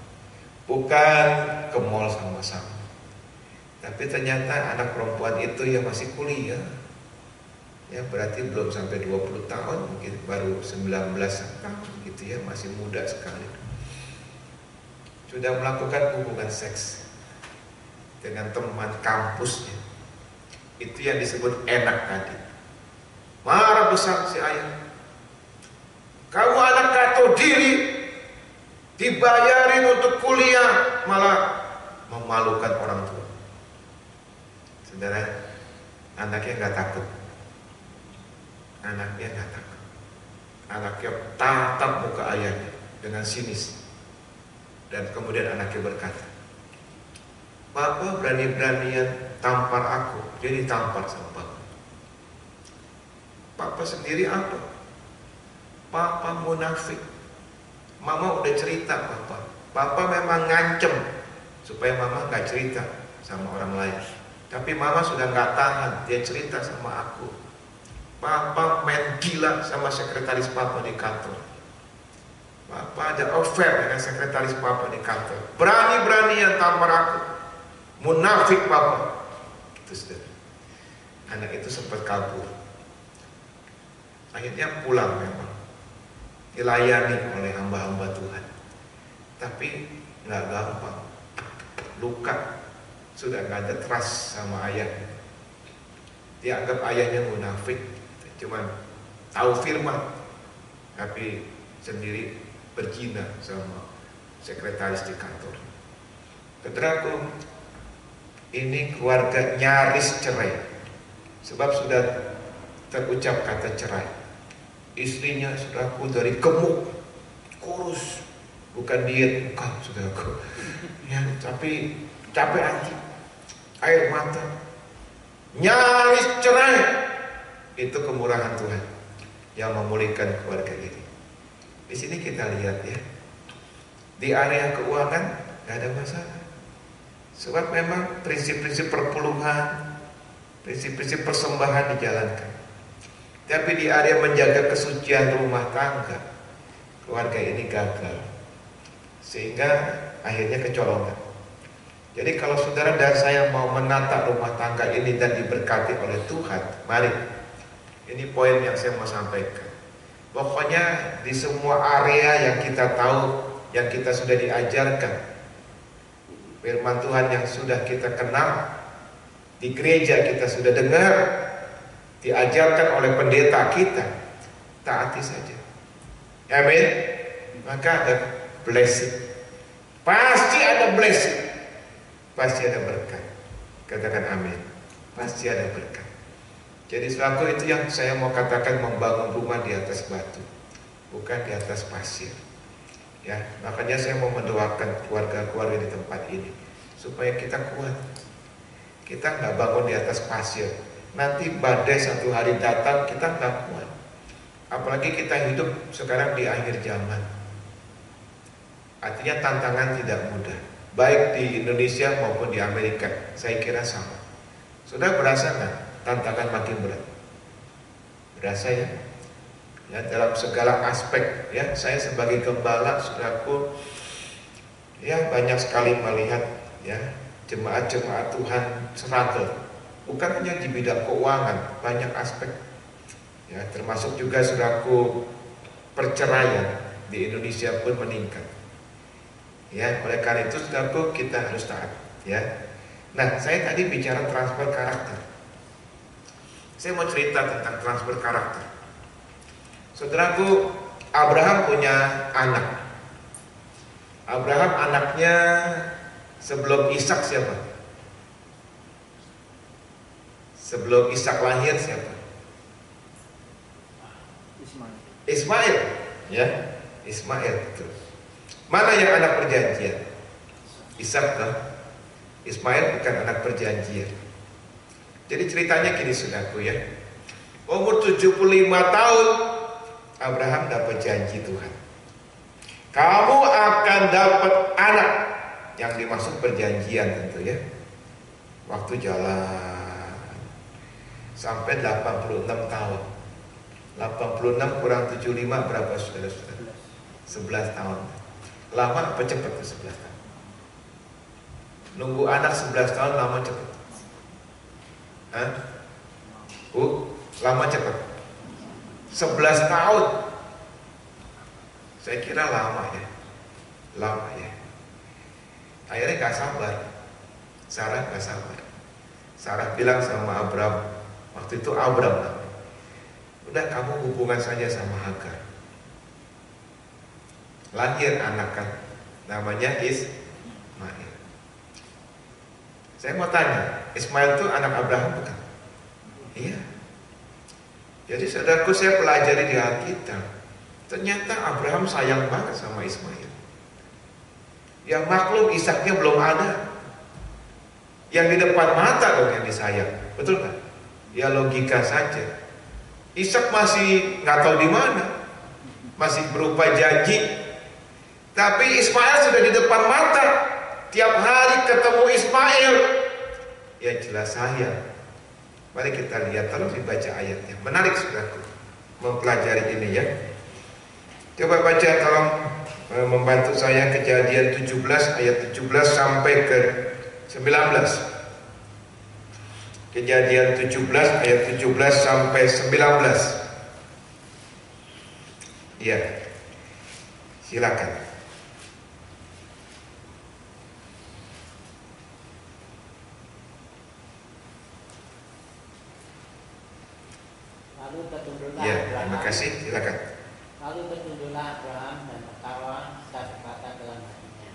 bukan ke mall sama-sama, tapi ternyata anak perempuan itu yang masih kuliah, ya berarti belum sampai 20 tahun, mungkin baru 19 tahun gitu ya, masih muda sekali, sudah melakukan hubungan seks dengan teman kampusnya. Itu yang disebut enak tadi. Marah besar si ayah, kamu anak gak tahu diri, dibayarin untuk kuliah malah memalukan orang tua. Saudara, anaknya nggak takut. Anaknya nggak takut. Anaknya tatap muka ayahnya dengan sinis. Dan kemudian anaknya berkata, Papa berani-beranian tampar aku, jadi tampar sama Papa. Papa sendiri apa? Papa munafik. Mama udah cerita Papa. Papa memang ngancem supaya Mama nggak cerita sama orang lain. Tapi Mama sudah nggak tahan, dia cerita sama aku. Papa main gila sama sekretaris Papa di kantor. Papa ada affair dengan sekretaris Papa di kantor. Berani-beranian tampar aku. Munafik Papa. Gitu sudah. Anak itu sempat kabur. Akhirnya pulang memang. Dilayani oleh hamba-hamba Tuhan. Tapi nggak gampang. Luka. Sudah nggak ada trust sama ayahnya. Dia anggap ayahnya munafik. Cuman tahu firman. Tapi sendiri berzina sama sekretaris di kantor. Saudaraku, ini keluarga nyaris cerai. Sebab sudah terucap kata cerai. Istrinya saudaraku dari gemuk, kurus, bukan diet, bukan saudaraku. Ya, tapi capek hati, air mata, nyaris cerai. Itu kemurahan Tuhan yang memulihkan keluarga ini. Di sini kita lihat ya, di area keuangan nggak ada masalah. Sebab memang prinsip-prinsip perpuluhan, prinsip-prinsip persembahan dijalankan. Tapi di area menjaga kesucian rumah tangga, keluarga ini gagal. Sehingga akhirnya kecolongan. Jadi kalau saudara dan saya mau menata rumah tangga ini dan diberkati oleh Tuhan, mari. Ini poin yang saya mau sampaikan. Pokoknya di semua area yang kita tahu, yang kita sudah diajarkan, firman Tuhan yang sudah kita kenal, di gereja kita sudah dengar, diajarkan oleh pendeta kita, taati saja. Amin. Maka ada blessing. Pasti ada blessing. Pasti ada berkat. Katakan amin. Pasti ada berkat. Jadi selaku itu yang saya mau katakan, membangun rumah di atas batu, bukan di atas pasir. Ya, makanya saya mau mendoakan keluarga-keluarga di tempat ini supaya kita kuat. Kita nggak bangun di atas pasir. Nanti badai satu hari datang, kita nggak kuat. Apalagi kita hidup sekarang di akhir zaman. Artinya tantangan tidak mudah. Baik di Indonesia maupun di Amerika, saya kira sama. Sudah berasa nggak tantangan makin berat? Berasa ya? ya, dalam segala aspek. Ya, saya sebagai gembala, saudaraku, ya banyak sekali melihat ya jemaat-jemaat Tuhan struggle, bukan hanya di bidang keuangan, banyak aspek. Ya, termasuk juga saudaraku perceraian di Indonesia pun meningkat. Ya, oleh karena itu saudaraku kita harus taat. Ya, nah saya tadi bicara transfer karakter. Saya mau cerita tentang transfer karakter. Saudaraku, Abraham punya anak. Abraham anaknya sebelum Ishak siapa? Sebelum Ishak lahir siapa? Ismail, ya, Ismail itu. Mana yang anak perjanjian? Ishak kan? Ismail bukan anak perjanjian. Jadi ceritanya gini saudaraku ya. Umur 75 tahun Abraham dapat janji Tuhan. Kamu akan dapat anak, yang dimaksud perjanjian tentu ya. Waktu jalan sampai 86 tahun. 86 kurang 75 berapa saudara-saudara? 11 tahun. Lama apa cepat tuh 11 tahun? Nunggu anak 11 tahun lama cepat? Hah? Lama cepat? 11 tahun. Saya kira lama ya. Lama ya. Akhirnya gak sabar. Sarah gak sabar. Sarah bilang sama Abraham, waktu itu Abraham namanya, udah kamu hubungan saja sama Hagar. Lahir anak kan, namanya Ismail. Saya mau tanya, Ismail itu anak Abraham bukan? Iya. Jadi saudaraku, saya pelajari di Alkitab, ternyata Abraham sayang banget sama Ismail. Yang maklum Ishaknya belum ada. Yang di depan mata dong yang disayang, betul kan? Ya logika saja. Ishak masih nggak tahu di mana, masih berupa janji. Tapi Ismail sudah di depan mata. Tiap hari ketemu Ismail, ya jelas sayang. Mari kita lihat, tolong dibaca ayatnya. Menarik saudaraku mempelajari ini ya. Coba baca, tolong membantu saya Kejadian 17 ayat 17 sampai ke 19. Kejadian 17 ayat 17 sampai 19. Iya. Silakan. Lalu bertunduklah Ya, Abraham. terima kasih. Silakan. Lalu bertunduklah Abraham dan tertawa serta berkata dalam hatinya,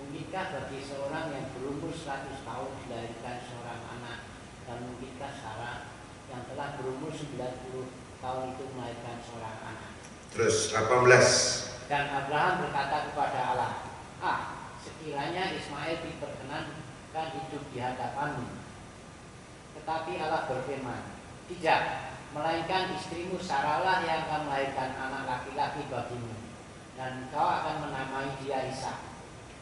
mungkinkah bagi seorang yang berumur 100 tahun dilahirkan seorang anak, dan mungkinkah Sarah yang telah berumur 90 tahun itu melahirkan seorang anak? Terus 18. Dan Abraham berkata kepada Allah, sekiranya Ismail diperkenankan hidup di hadapanmu. Tetapi Allah berfirman, tidak, melainkan istrimu Sarahlah yang akan melahirkan anak laki-laki bagimu, dan kau akan menamai dia Ishak.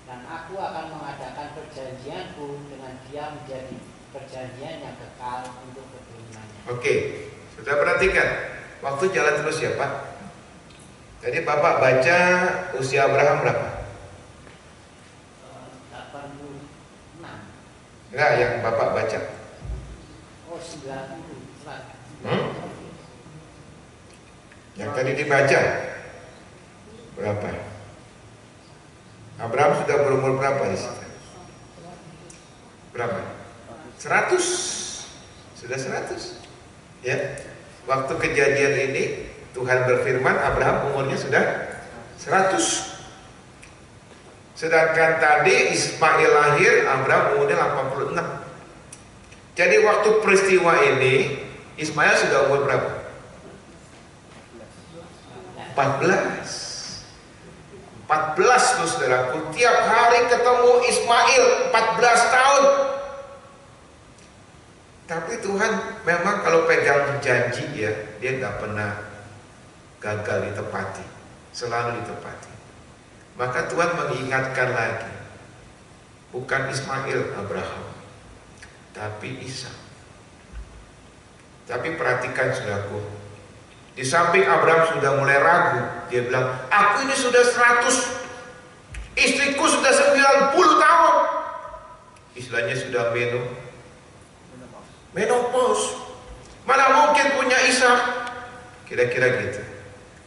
Dan aku akan mengadakan perjanjianku dengan dia menjadi perjanjian yang kekal untuk keturunannya. Oke, sudah perhatikan. Waktu jalan terus ya Pak. Jadi Bapak baca usia Abraham berapa? 86. Enggak, yang Bapak baca. Oh, 90. Yang tadi dibaca berapa? Abraham sudah berumur berapa di situ? Berapa? 100. Sudah 100. Ya. Waktu kejadian ini Tuhan berfirman Abraham umurnya sudah 100. Sedangkan tadi Ismail lahir, Abraham umurnya 86. Jadi waktu peristiwa ini Ismail sudah umur berapa? 14 tuh saudaraku. Tiap hari ketemu Ismail 14 tahun. Tapi Tuhan memang kalau pegang janji ya, dia gak pernah gagal ditepati, selalu ditepati. Maka Tuhan mengingatkan lagi, bukan Ismail Abraham, tapi Ishak. Tapi perhatikan saudaraku, Di samping Abraham sudah mulai ragu, dia bilang, aku ini sudah 100, istriku sudah 90 tahun. Istilahnya sudah menopause. Mana mungkin punya Ishak? Kira-kira gitu.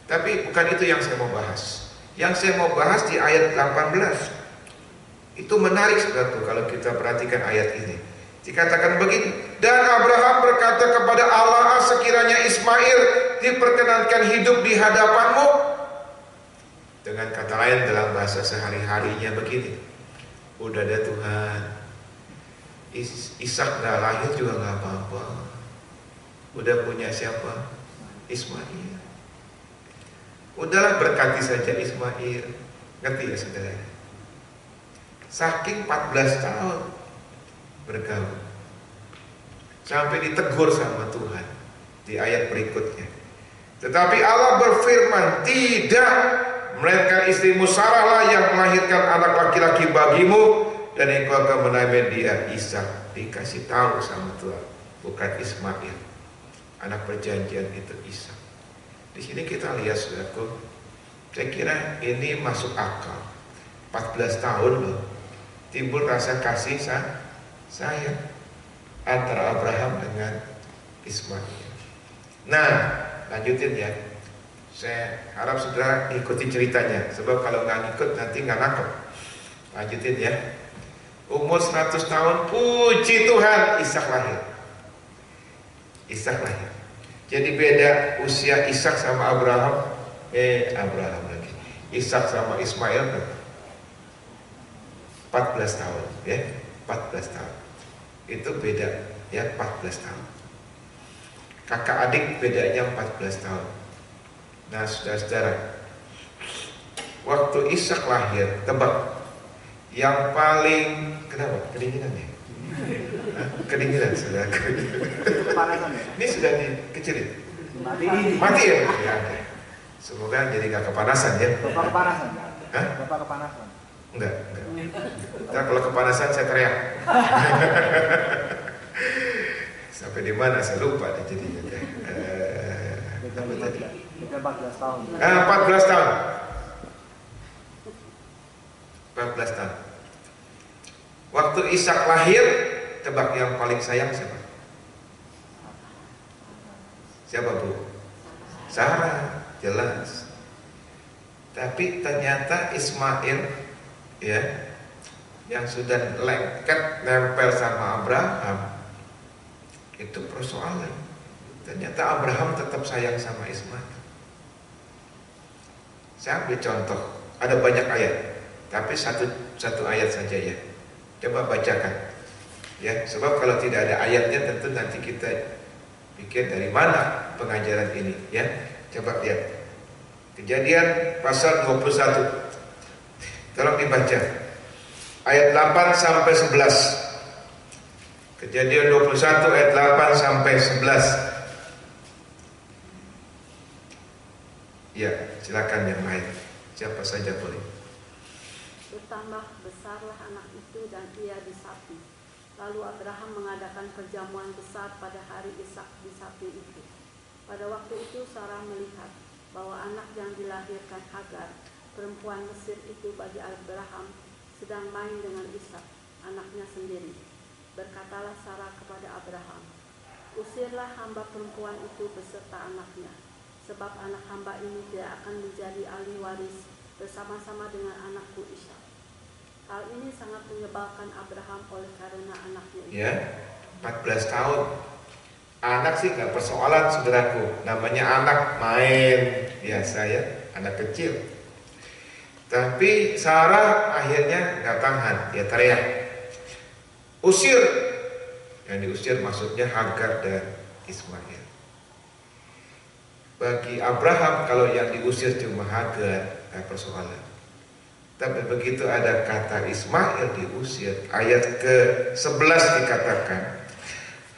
Tapi bukan itu yang saya mau bahas. Yang saya mau bahas di ayat 18. Itu menarik saudaraku kalau kita perhatikan ayat ini. Dikatakan begini, dan Abraham berkata kepada Allah, sekiranya Ismail diperkenankan hidup di hadapanmu. Dengan kata lain dalam bahasa sehari-harinya begini, udah ada Tuhan, Ishak gak lahir juga gak apa-apa. Udah punya siapa? Ismail. Udahlah berkati saja Ismail. Ngerti ya saudara? Saking 14 tahun bergaul, sampai ditegur sama Tuhan di ayat berikutnya. Tetapi Allah berfirman, tidak, melainkan istrimu Sarah lah yang melahirkan anak laki-laki bagimu, dan engkau akan menamai dia Ishak. Dikasih tahu sama Tuhan, bukan Ismail. Anak perjanjian itu Ishak. Di sini kita lihat saudaraku, saya kira ini masuk akal. 14 tahun loh, timbul rasa kasih sayang antara Abraham dengan Ismail. Nah, lanjutin ya. Saya harap saudara ikuti ceritanya, sebab kalau nggak ngikut nanti nggak nangkep. Lanjutin ya. Umur 100 tahun, puji Tuhan, Ishak lahir. Ishak lahir. Jadi beda usia Ishak sama Abraham. Abraham lagi. Ishak sama Ismail 14 tahun ya. 14 tahun. Itu beda ya, 14 tahun. Kakak adik bedanya 14 tahun. Nah, saudara-saudara, waktu Ishak lahir, tebak yang paling kenapa? Kedinginan ya? Kedinginan saudara. Ini sudah dikecilin. Mati ya? Ya. Semoga jadi gak kepanasan ya. Bapak kepanasan? Hah? Bapak kepanasan? Enggak. Ntar kalau kepanasan saya teriak. Sampai di mana saya lupa deh jadinya. 14 tahun. 14 tahun. 14 tahun. Waktu Ishak lahir, tebak yang paling sayang siapa? Siapa Bu? Sarah, jelas. Tapi ternyata Ismail ya, yang sudah lengket nempel sama Abraham, itu persoalan. Ternyata Abraham tetap sayang sama Ismail. Saya ambil contoh, ada banyak ayat, tapi satu ayat saja ya. Coba bacakan ya, sebab kalau tidak ada ayatnya tentu nanti kita pikir dari mana pengajaran ini ya. Coba lihat Kejadian pasal 21. Tolong dibaca ayat 8 sampai 11. Kejadian 21 ayat 8 sampai 11. Ya, silakan yang lain. Siapa saja boleh. Bertambah besarlah anak itu dan ia disapi. Lalu Abraham mengadakan perjamuan besar pada hari Ishak disapi itu. Pada waktu itu Sarah melihat bahwa anak yang dilahirkan Hagar, perempuan Mesir itu bagi Abraham, sedang main dengan Ishak, anaknya sendiri. Berkatalah Sarah kepada Abraham, usirlah hamba perempuan itu beserta anaknya, sebab anak hamba ini tidak akan menjadi ahli waris bersama-sama dengan anakku Ishak. Hal ini sangat menyebalkan Abraham oleh karena anaknya itu. Ya, 14 tahun. Anak sih nggak persoalan saudaraku, namanya anak main biasa ya, anak kecil. Tapi Sarah akhirnya nggak tahan, dia teriak, usir. Yang diusir maksudnya Hagar dan Ismail. Bagi Abraham kalau yang diusir cuma Hagar, nggak persoalan. Tapi begitu ada kata Ismail diusir, ayat ke-11 dikatakan,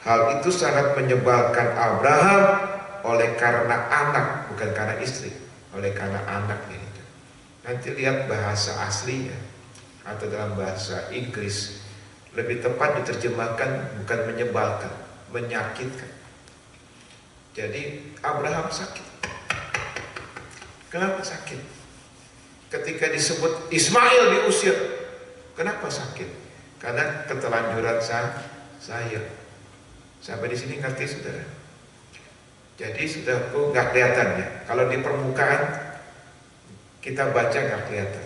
hal itu sangat menyebalkan Abraham oleh karena anak, bukan karena istri, oleh karena anaknya itu. Nanti lihat bahasa aslinya atau dalam bahasa Inggris lebih tepat diterjemahkan bukan menyebalkan, menyakitkan. Jadi Abraham sakit. Kenapa sakit? Ketika disebut Ismail diusir, kenapa sakit? Karena ketelanjuran saya. Sampai di sini ngerti saudara? Jadi saudaraku nggak kelihatan ya. Kalau di permukaan kita baca nggak kelihatan.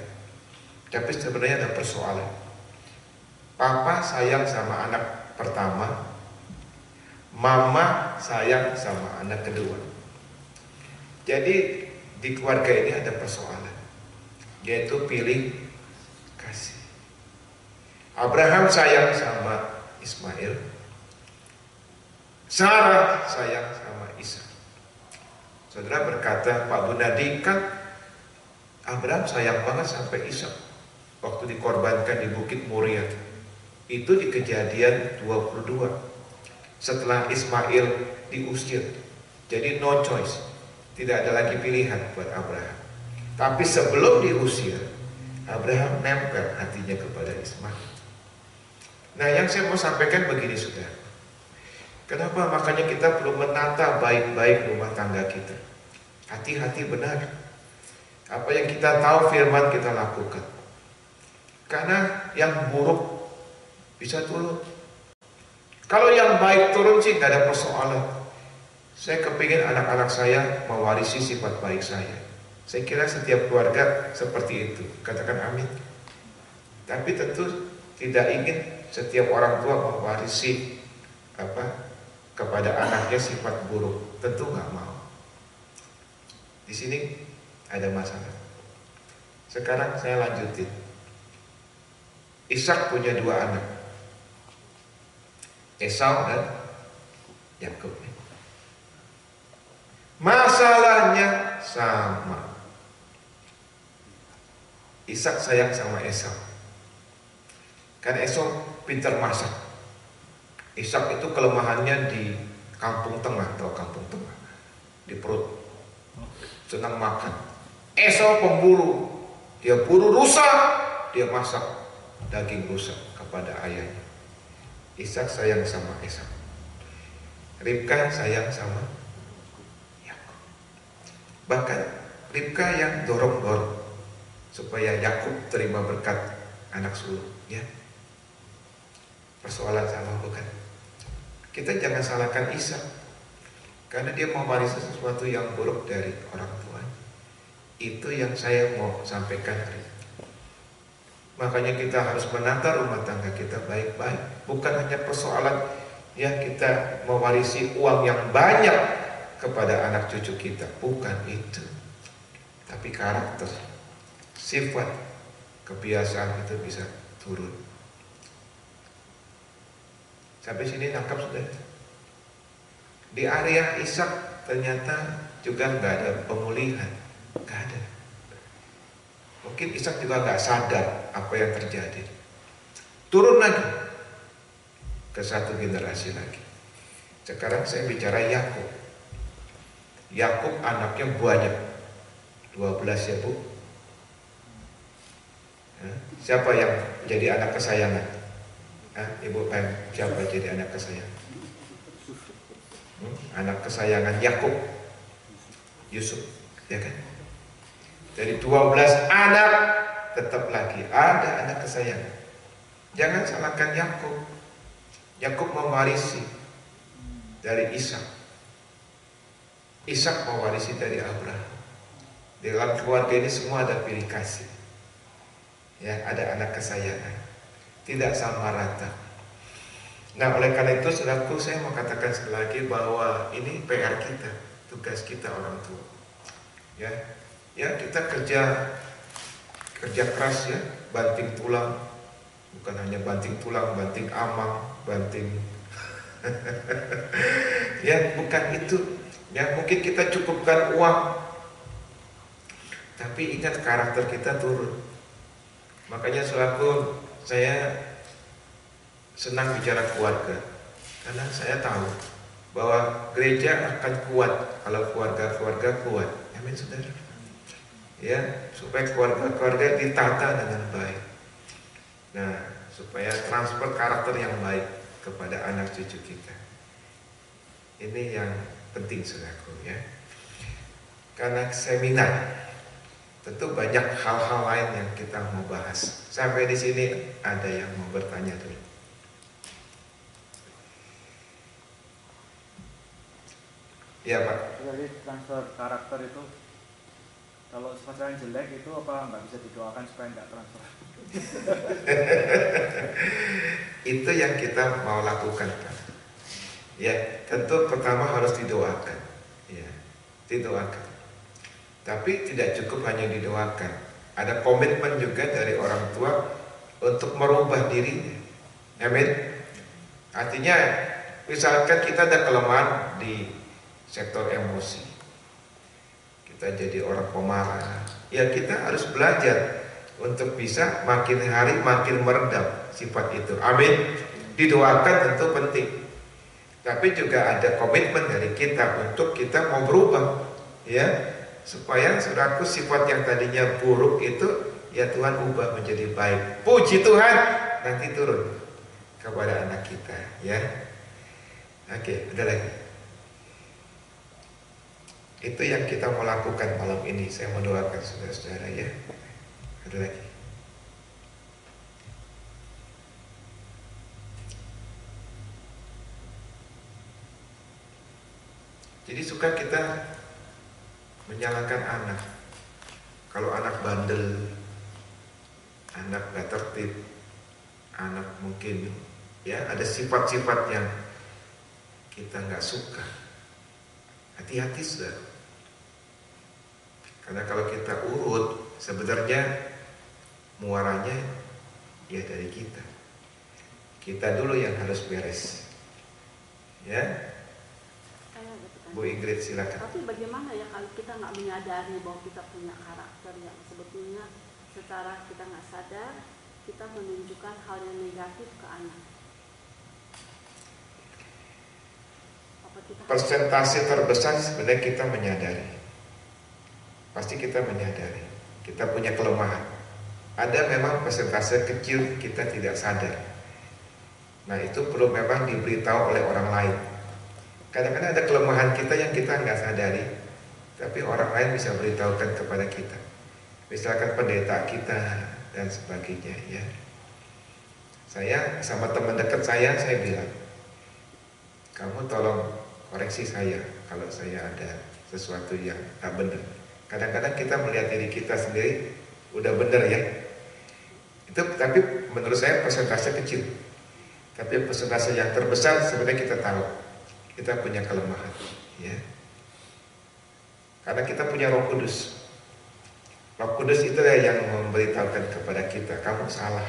Tapi sebenarnya ada persoalan. Papa sayang sama anak pertama, mama sayang sama anak kedua. Jadi di keluarga ini ada persoalan, yaitu pilih kasih. Abraham sayang sama Ismail, Sarah sayang sama Ishak. Saudara berkata, Pak Gunadi, kan Abraham sayang banget sampai Ishak waktu dikorbankan di Bukit Moria. Itu di Kejadian 22 setelah Ismail diusir. Jadi no choice, tidak ada lagi pilihan buat Abraham. Tapi sebelum diusir, Abraham nempel hatinya kepada Ismail. Nah, yang saya mau sampaikan begini saudara, kenapa makanya kita perlu menata baik-baik rumah tangga kita. Hati-hati benar. Apa yang kita tahu firman kita lakukan. Karena yang buruk bisa turun. Kalau yang baik turun sih gak ada persoalan. Saya kepingin anak-anak saya mewarisi sifat baik saya. Saya kira setiap keluarga seperti itu. Katakan amin. Tapi tentu tidak ingin setiap orang tua mewarisi kepada anaknya sifat buruk. Tentu gak mau. Di sini ada masalah. Sekarang saya lanjutin. Ishak punya 2 anak, Esau dan Yakub. Masalahnya sama. Ishak sayang sama Esau. Karena Esau pintar masak. Ishak itu kelemahannya di kampung tengah, atau kampung tengah, di perut. Senang makan. Esau pemburu. Dia buru rusa, dia masak daging rusa kepada ayahnya. Ishak sayang sama Esau. Ribka sayang sama Yakub. Bahkan Ribka yang dorong-dorong supaya Yakub terima berkat anak sulung, ya. Persoalan sama bukan? Kita jangan salahkan Ishak, karena dia mewarisi sesuatu yang buruk dari orang tua. Itu yang saya mau sampaikan hari ini. Makanya kita harus menata rumah tangga kita baik-baik. Bukan hanya persoalan ya kita mewarisi uang yang banyak kepada anak cucu kita. Bukan itu. Tapi karakter, sifat, kebiasaan itu bisa turun. Sampai sini nangkap sudah. Di area Ishak ternyata juga nggak ada pemulihan. Nggak ada. Mungkin Ishak juga nggak sadar apa yang terjadi. Turun lagi ke satu generasi lagi. Sekarang saya bicara Yakub. Yakub anaknya banyak, 12 ya Bu. Siapa yang jadi anak kesayangan? Ibu Pem, siapa jadi anak kesayangan? Anak kesayangan Yakub, Yusuf, ya kan? Dari 12 anak tetap lagi ada anak kesayangan. Jangan salahkan Yakub. Yakub mewarisi dari Ishak. Ishak mewarisi dari Abraham. Di dalam keluarga ini semua ada pilih kasih. Ya, ada anak kesayangan. Tidak sama rata. Nah, oleh karena itu saudaraku, saya mau katakan sekali lagi bahwa ini PR kita, tugas kita orang tua. Ya, kita kerja keras ya, banting tulang, bukan hanya banting tulang, banting amang, banting ya, bukan itu. Ya, mungkin kita cukupkan uang, tapi ingat karakter kita turun. Makanya selaku saya senang bicara keluarga, karena saya tahu bahwa gereja akan kuat kalau keluarga-keluarga kuat. Amin saudara. Ya, supaya keluarga-keluarga ditata dengan baik. Nah, supaya transfer karakter yang baik kepada anak cucu kita. Ini yang penting saudaraku ya. Karena seminar tentu banyak hal-hal lain yang kita mau bahas. Sampai di sini ada yang mau bertanya dulu? Iya Pak. Jadi transfer karakter itu kalau pacaran jelek itu apa nggak bisa didoakan supaya nggak transfer? Itu yang kita mau lakukan Pak. Ya, tentu pertama harus didoakan. Ya, didoakan. Tapi tidak cukup hanya didoakan. Ada komitmen juga dari orang tua untuk merubah dirinya. Amin. Artinya misalkan kita ada kelemahan di sektor emosi, kita jadi orang pemarah, ya kita harus belajar untuk bisa makin hari makin meredam sifat itu. Amin. Didoakan tentu penting, tapi juga ada komitmen dari kita untuk kita mau berubah, ya, supaya saudaraku sifat yang tadinya buruk itu ya Tuhan ubah menjadi baik. Puji Tuhan, nanti turun kepada anak kita, ya. Oke, ada lagi. Itu yang kita mau lakukan malam ini. Saya mau doakan saudara-saudara ya. Ada lagi. Jadi suka kita menyalahkan anak. Kalau anak bandel, anak gak tertib, anak mungkin ya ada sifat-sifat yang kita gak suka. Hati-hati saudara. Karena kalau kita urut, sebenarnya muaranya ya dari kita. Kita dulu yang harus beres. Ya, Bu Ingrid silakan. Tapi bagaimana ya kalau kita nggak menyadari bahwa kita punya karakter yang sebetulnya secara kita nggak sadar kita menunjukkan hal yang negatif ke anak. Persentase terbesar sebenarnya kita menyadari. Pasti kita menyadari kita punya kelemahan. Ada memang persentase kecil kita tidak sadar. Nah itu perlu memang diberitahu oleh orang lain. Kadang-kadang ada kelemahan kita yang kita nggak sadari, tapi orang lain bisa beritahukan kepada kita. Misalkan pendeta kita dan sebagainya ya. Saya sama teman dekat saya bilang, kamu tolong koreksi saya kalau saya ada sesuatu yang tak benar. Kadang-kadang kita melihat diri kita sendiri udah benar ya. Itu tapi menurut saya persentase kecil. Tapi persentase yang terbesar sebenarnya kita tahu kita punya kelemahan ya. Karena kita punya Roh Kudus. Roh Kudus itu yang memberitahukan kepada kita, kamu salah.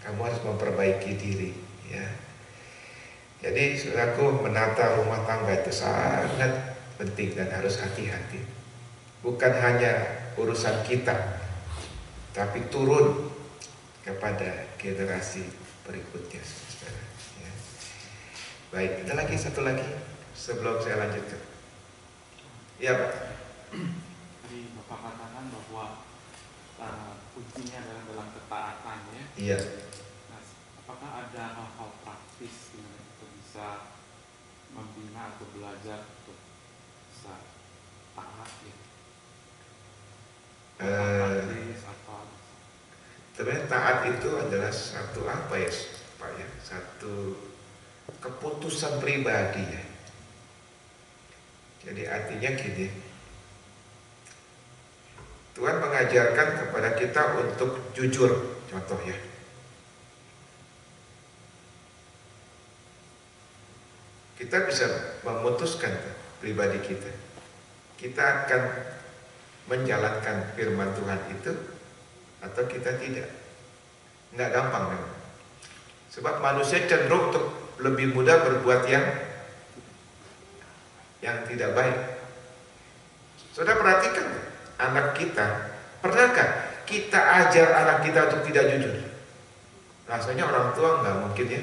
Kamu harus memperbaiki diri ya. Jadi saudaraku, menata rumah tangga itu sangat penting dan harus hati-hati. Bukan hanya urusan kita, tapi turun kepada generasi berikutnya, saudara. Ya. Baik, ada lagi satu lagi sebelum saya lanjutkan. Iya Pak. Tadi Bapak katakan bahwa kuncinya adalah dalam ketaatan ya. Iya. Nah, apakah ada hal-hal praktis yang kita bisa membina atau belajar untuk bisa taat ya? Sebenarnya taat itu adalah satu apa ya Pak ya, satu keputusan pribadi ya. Jadi artinya gini, Tuhan mengajarkan kepada kita untuk jujur, contoh ya. Kita bisa memutuskan pribadi kita. Kita akan menjalankan firman Tuhan itu atau kita tidak. Nggak gampang memang. Sebab manusia cenderung untuk lebih mudah berbuat yang tidak baik. Saudara perhatikan anak kita, pernahkah kita ajar anak kita untuk tidak jujur? Rasanya orang tua nggak mungkin ya.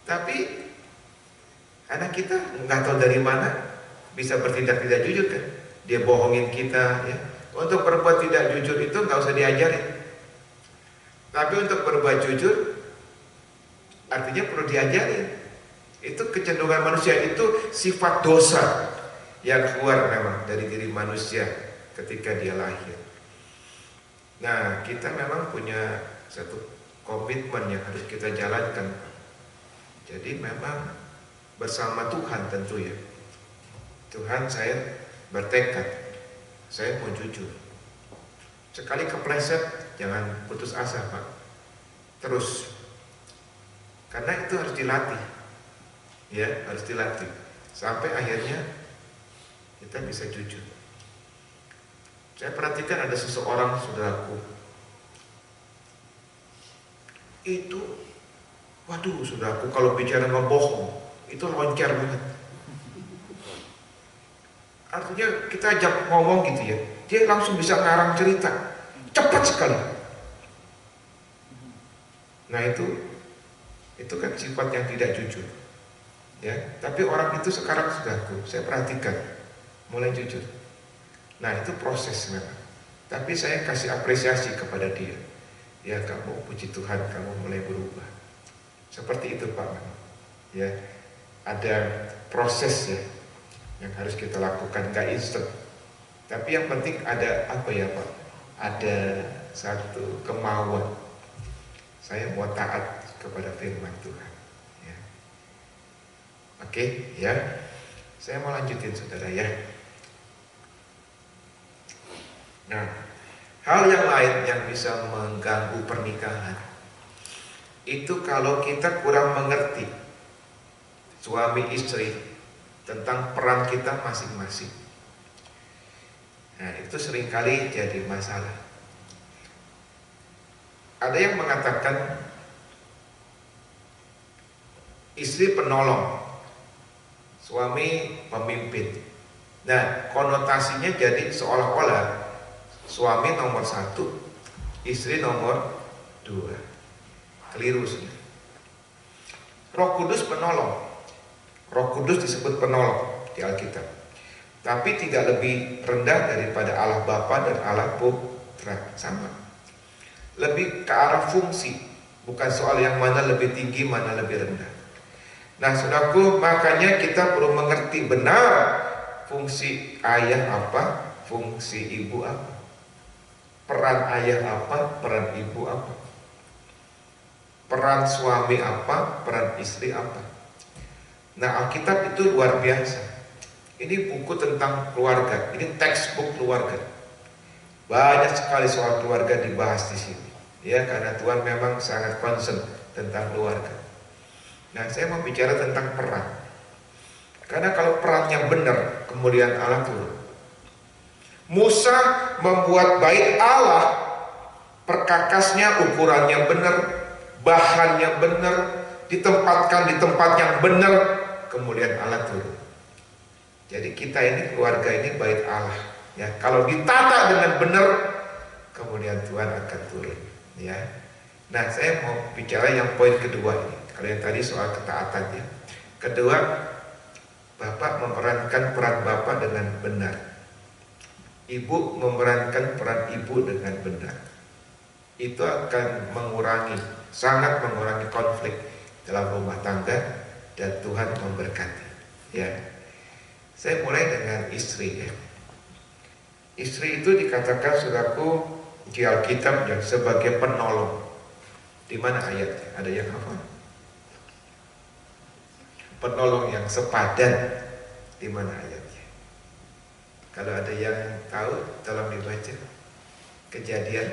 Tapi anak kita nggak tahu dari mana bisa bertindak tidak jujur kan? Dia bohongin kita ya. Untuk berbuat tidak jujur itu nggak usah diajarin. Tapi untuk berbuat jujur artinya perlu diajarin. Itu kecenderungan manusia, itu sifat dosa yang keluar memang dari diri manusia ketika dia lahir. Nah, kita memang punya satu komitmen yang harus kita jalankan. Jadi memang bersama Tuhan tentu ya. Tuhan, saya bertekad, saya mau jujur. Sekali kepleset, jangan putus asa Pak. Terus. Karena itu harus dilatih. Ya, harus dilatih. Sampai akhirnya kita bisa jujur. Saya perhatikan ada seseorang saudaraku. Itu, waduh saudaraku, kalau bicara ngebohong, itu loncar banget. Artinya kita ajak ngomong gitu ya, dia langsung bisa ngarang cerita, cepat sekali. Nah itu kan sifat yang tidak jujur, ya. Tapi orang itu sekarang saudaraku, saya perhatikan, mulai jujur. Nah itu proses memang. Tapi saya kasih apresiasi kepada dia. Ya kamu, puji Tuhan, kamu mulai berubah. Seperti itu Pak. Ya, ada proses ya yang harus kita lakukan, gak instan. Tapi yang penting ada apa ya Pak? Ada satu kemauan. Saya mau taat kepada firman Tuhan. Ya. Oke, ya. Saya mau lanjutin saudara ya. Nah, hal yang lain yang bisa mengganggu pernikahan itu kalau kita kurang mengerti suami istri tentang peran kita masing-masing. Nah, itu seringkali jadi masalah. Ada yang mengatakan istri penolong, suami pemimpin. Nah, konotasinya jadi seolah-olah suami nomor 1, istri nomor 2. Keliru sih. Roh Kudus penolong. Roh Kudus disebut penolong di Alkitab. Tapi tidak lebih rendah daripada Allah Bapa dan Allah Putra. Sama. Lebih ke arah fungsi. Bukan soal yang mana lebih tinggi, mana lebih rendah. Nah saudaraku, makanya kita perlu mengerti benar fungsi ayah apa, fungsi ibu apa. Peran ayah apa, peran ibu apa. Peran suami apa, peran istri apa. Nah Alkitab itu luar biasa. Ini buku tentang keluarga, ini textbook keluarga. Banyak sekali soal keluarga dibahas di sini. Ya, karena Tuhan memang sangat concern tentang keluarga. Nah saya mau bicara tentang peran. Karena kalau perannya benar, kemuliaan Allah turun. Musa membuat bait Allah, perkakasnya ukurannya benar, bahannya benar, ditempatkan di tempat yang benar, kemuliaan Allah turun. Jadi kita ini, keluarga ini bait Allah. Ya, kalau ditata dengan benar, kemuliaan Tuhan akan turun. Ya. Nah, saya mau bicara yang poin kedua ini. Kalau yang tadi soal ketaatan ya. Kedua, Bapak memerankan peran Bapak dengan benar. Ibu memerankan peran ibu dengan benar. Itu akan mengurangi, sangat mengurangi konflik dalam rumah tangga dan Tuhan memberkati. Ya, saya mulai dengan istri. Ya. Istri itu dikatakan saudaraku di Alkitab ya, sebagai penolong. Di mana ayatnya? Ada yang hafal? Penolong yang sepadan. Di mana ayatnya? Kalau ada yang tahu, tolong dibaca. Kejadian.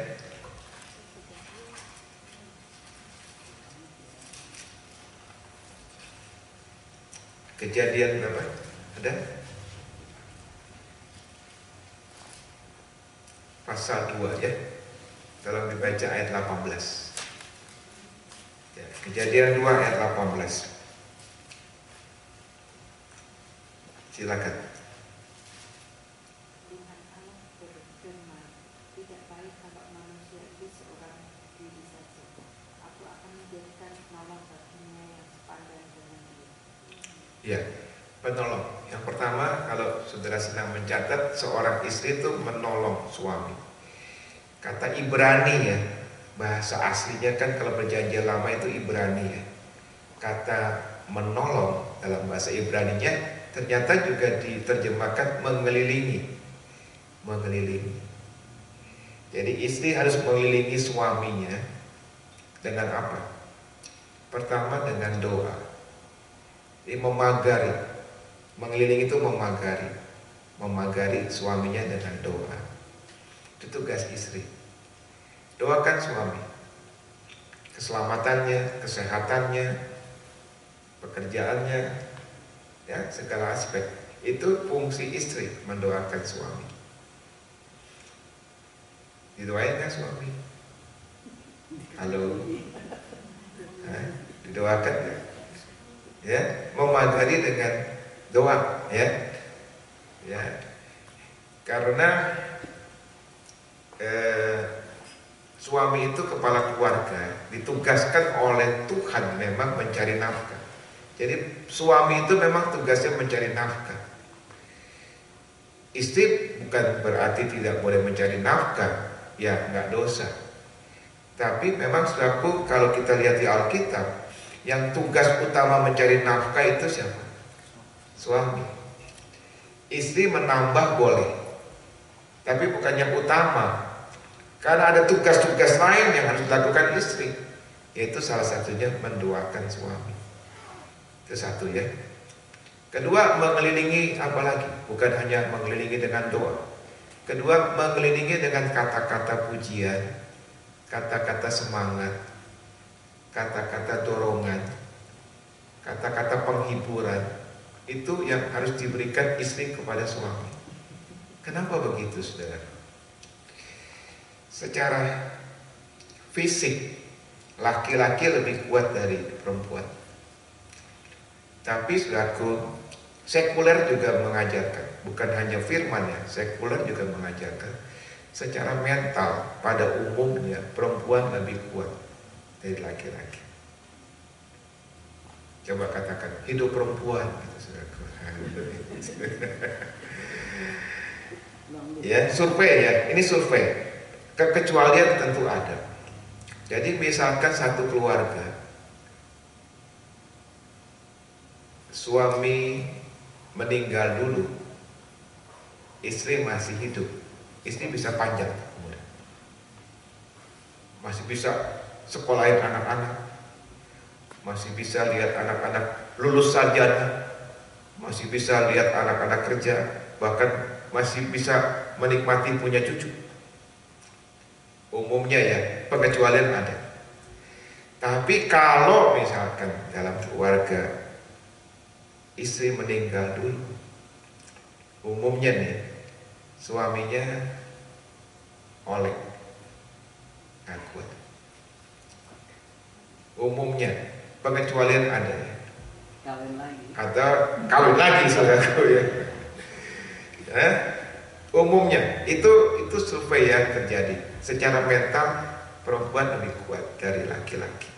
Kejadian berapa? Ada? Pasal 2 ya. Tolong dibaca ayat 18. Ya, Kejadian 2 ayat 18. Silakan. Tuhan Allah berfirman, tidak baik kalau manusia itu seorang diri saja. Aku akan menjadikan penolong baginya yang sepadan dengan dia. Ya, penolong. Yang pertama, kalau saudara sedang mencatat, seorang istri itu menolong suami. Kata Ibrani ya, bahasa aslinya kan kalau perjanjian lama itu Ibrani ya. Kata menolong dalam bahasa Ibrani-nya ternyata juga diterjemahkan mengelilingi. Mengelilingi. Jadi istri harus mengelilingi suaminya dengan apa? Pertama dengan doa. Jadi memagari. Mengelilingi itu memagari. Memagari suaminya dengan doa. Itu tugas istri. Doakan suami. Keselamatannya, kesehatannya, pekerjaannya, ya, segala aspek. Itu fungsi istri, mendoakan suami. Didoain kan suami? Halo? Hah? Didoakan ya? Ya, memagari dengan doa, ya. Ya. Karena suami itu kepala keluarga, ditugaskan oleh Tuhan memang mencari nafkah. Jadi suami itu memang tugasnya mencari nafkah. Istri bukan berarti tidak boleh mencari nafkah, ya nggak dosa. Tapi memang saudaraku, kalau kita lihat di Alkitab, yang tugas utama mencari nafkah itu siapa? Suami. Istri menambah boleh, tapi bukan yang utama. Karena ada tugas-tugas lain yang harus dilakukan istri, yaitu salah satunya mendoakan suami. Itu satu ya. Kedua, mengelilingi apa lagi? Bukan hanya mengelilingi dengan doa. Kedua, mengelilingi dengan kata-kata pujian, kata-kata semangat, kata-kata dorongan, kata-kata penghiburan. Itu yang harus diberikan istri kepada suami. Kenapa begitu, saudara? Secara fisik, laki-laki lebih kuat dari perempuan. Tapi saudaraku, sekuler juga mengajarkan, bukan hanya firman ya, sekuler juga mengajarkan. Secara mental, pada umumnya perempuan lebih kuat dari laki-laki. Coba katakan, hidup perempuan, gitu saudaraku. Ya, survei ya, ini survei. Kekecualian tentu ada. Jadi misalkan satu keluarga, suami meninggal dulu, istri masih hidup, istri bisa panjang umur, masih bisa sekolahin anak-anak, masih bisa lihat anak-anak lulus sarjana, masih bisa lihat anak-anak kerja, bahkan masih bisa menikmati punya cucu. Umumnya ya, pengecualian ada. Tapi kalau misalkan dalam keluarga istri meninggal dulu, umumnya nih suaminya oleh nggak kuat. Umumnya, pengecualian ada ya. Kawin lagi. Atau kawin lagi saudaraku ya. Umumnya itu survei yang terjadi. Secara mental perempuan lebih kuat dari laki-laki.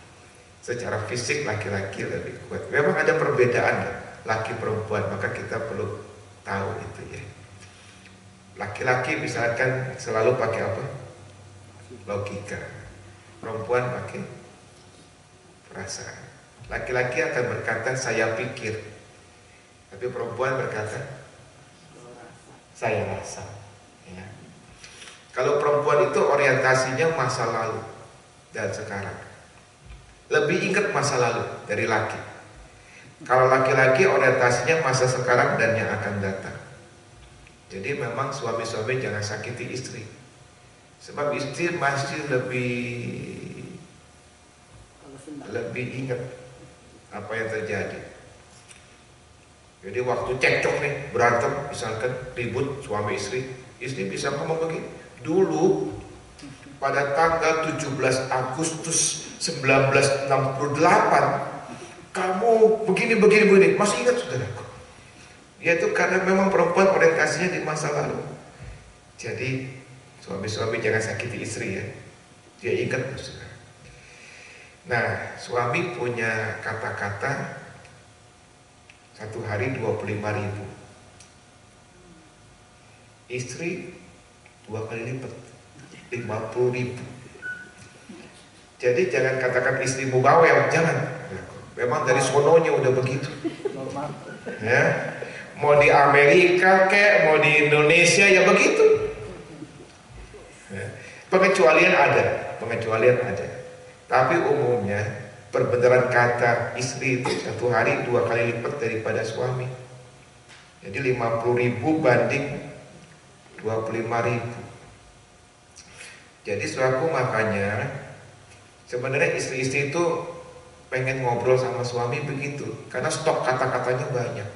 Secara fisik laki-laki lebih kuat. Memang ada perbedaan laki perempuan, maka kita perlu tahu itu ya. Laki-laki misalkan selalu pakai apa? Logika. Perempuan pakai perasaan. Laki-laki akan berkata saya pikir, tapi perempuan berkata saya rasa. Ya. Kalau perempuan itu orientasinya masa lalu dan sekarang, lebih ingat masa lalu dari laki. Kalau laki-laki orientasinya masa sekarang dan yang akan datang. Jadi memang suami-suami jangan sakiti istri, sebab istri masih lebih ingat apa yang terjadi. Jadi waktu cekcok nih, berantem, misalkan ribut suami istri, istri bisa ngomong begini, dulu pada tanggal 17 Agustus 1968 kamu begini, masih ingat saudaraku? Ya itu karena memang perempuan orientasinya di masa lalu. Jadi suami-suami jangan sakiti istri ya, dia ingat saudara. Nah, suami punya kata-kata satu hari 25.000, istri 2 kali lipat 50.000. Jadi jangan katakan istrimu bawel, jangan. Memang dari sononya udah begitu. Normal. Ya. Mau di Amerika kek, mau di Indonesia ya begitu. Ya. Pengecualian ada. Tapi umumnya perbenaran kata istri itu 1 hari 2 kali lipat daripada suami. Jadi 50.000 banding 25.000. Jadi suatu makanya sebenarnya istri-istri itu pengen ngobrol sama suami begitu, karena stok kata-katanya banyak.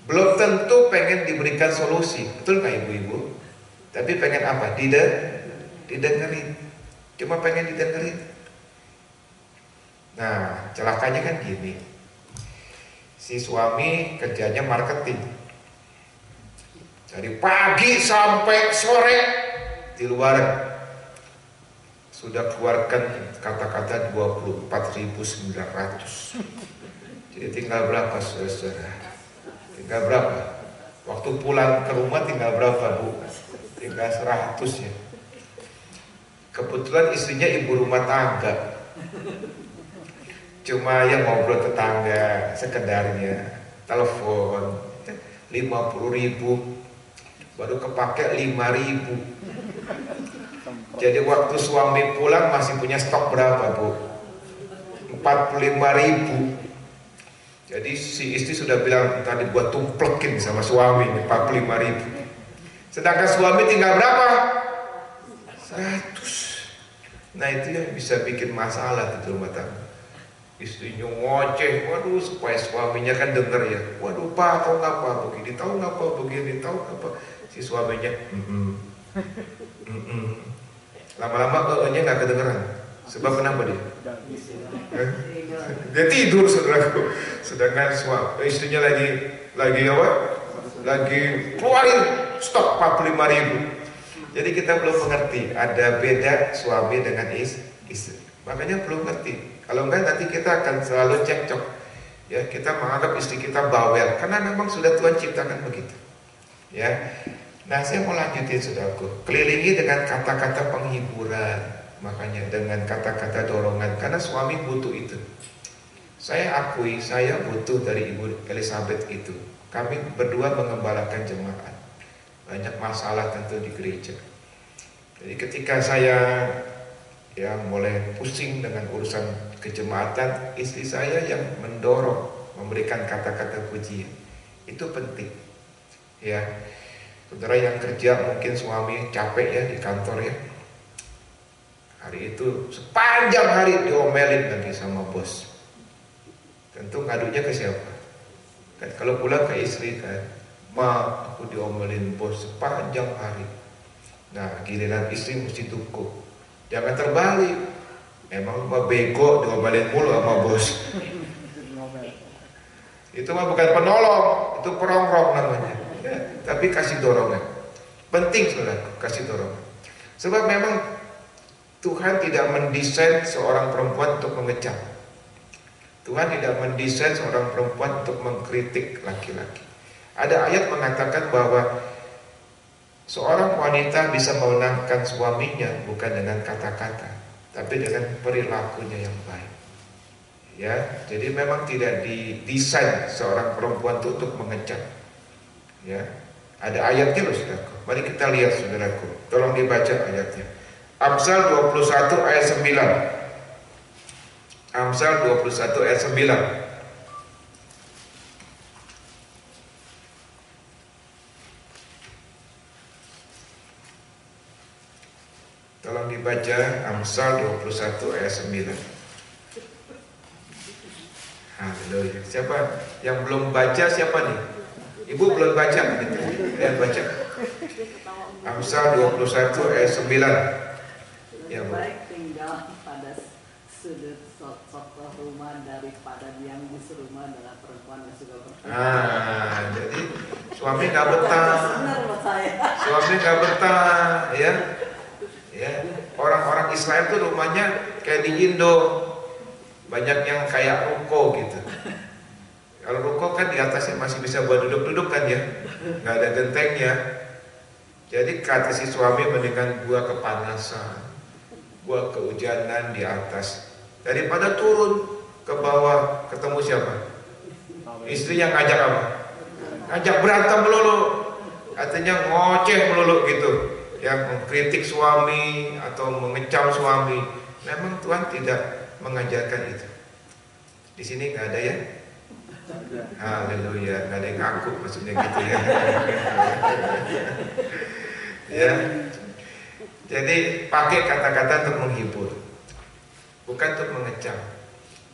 Belum tentu pengen diberikan solusi, betul nggak ibu-ibu? Tapi pengen apa? Didengerin. Cuma pengen didengerin. Nah, celakanya kan gini. Si suami kerjanya marketing. Dari pagi sampai sore di luar sudah keluarkan kata-kata 24.900. Jadi tinggal berapa saudara? Tinggal berapa? Waktu pulang ke rumah tinggal berapa bu? Tinggal 100 ya. Kebetulan istrinya ibu rumah tangga. Cuma yang ngobrol tetangga sekedarnya, telepon 50.000. Baru kepake 5.000. Jadi waktu suami pulang masih punya stok berapa bu? 45.000. Jadi si istri sudah bilang tadi buat tumplekin sama suami 45.000. Sedangkan suami tinggal berapa? 100. Nah itu yang bisa bikin masalah di rumah tangga. Istrinya ngoceh, waduh supaya suaminya kan denger ya. Waduh pak tahu ngapa begini, tahu ngapa begini, tahu ngapa. Si suaminya lama-lama nya nggak kedengeran. Sebab kenapa dia? Dia tidur saudaraku. Sedangkan istrinya lagi apa? Lagi keluarin stok 45.000. Jadi kita belum mengerti ada beda suami dengan istri. Makanya belum ngerti. Kalau enggak nanti kita akan selalu cekcok. Ya, kita menganggap istri kita bawel karena memang sudah Tuhan ciptakan begitu. Ya. Nah, saya mau lanjutin saudaraku. Kelilingi dengan kata-kata penghiburan, makanya dengan kata-kata dorongan karena suami butuh itu. Saya akui saya butuh dari Ibu Elizabeth itu. Kami berdua mengembalakan jemaat. Banyak masalah tentu di gereja. Jadi ketika saya mulai pusing dengan urusan kejemaatan, istri saya yang mendorong, memberikan kata-kata pujian. Itu penting. Ya. Saudara yang kerja mungkin suami capek ya di kantor ya. Hari itu sepanjang hari diomelin lagi sama bos. Tentu ngadunya ke siapa? Kan kalau pulang ke istri kan, ma aku diomelin bos sepanjang hari. Nah giliran istri mesti dukung. Jangan terbalik. Emang mah bego diomelin mulu sama bos. Itu mah bukan penolong, itu perongrong namanya. Ya, tapi kasih dorongan. Penting saudara, kasih dorongan. Sebab memang Tuhan tidak mendesain seorang perempuan untuk mengecam. Tuhan tidak mendesain seorang perempuan untuk mengkritik laki-laki. Ada ayat mengatakan bahwa seorang wanita bisa memenangkan suaminya bukan dengan kata-kata, tapi dengan perilakunya yang baik. Ya, jadi memang tidak didesain seorang perempuan itu untuk mengecam. Ya, ada ayatnya loh saudaraku. Mari kita lihat saudaraku. Tolong dibaca ayatnya. Amsal 21 ayat 9. Amsal 21 ayat 9. Tolong dibaca Amsal 21 ayat 9. Haleluya. Siapa yang belum baca siapa nih? Ibu belum baca gitu. Yang baca. Amsal 21 ayat 9. Ya, Bu. Baik tinggal pada sudut sotoh rumah daripada diam di serumah dengan perempuan yang suka bertanya. Jadi suami nggak betah. Suami nggak betah, ya. Ya. Orang-orang Israel tuh rumahnya kayak di Indo. Banyak yang kayak ruko gitu. Kalau ruko kan di atasnya masih bisa buat duduk-duduk kan ya, nggak ada gentengnya. Jadi kata si suami mendingan gua kepanasan, gua kehujanan di atas daripada turun ke bawah ketemu siapa? Istri yang ngajak apa? Ngajak berantem melulu, artinya ngoceh melulu gitu, yang mengkritik suami atau mengecam suami. Memang Tuhan tidak mengajarkan itu. Di sini nggak ada ya? Haleluya, nggak ada yang ngaku maksudnya gitu ya. Ya. Jadi pakai kata-kata untuk menghibur, bukan untuk mengecam.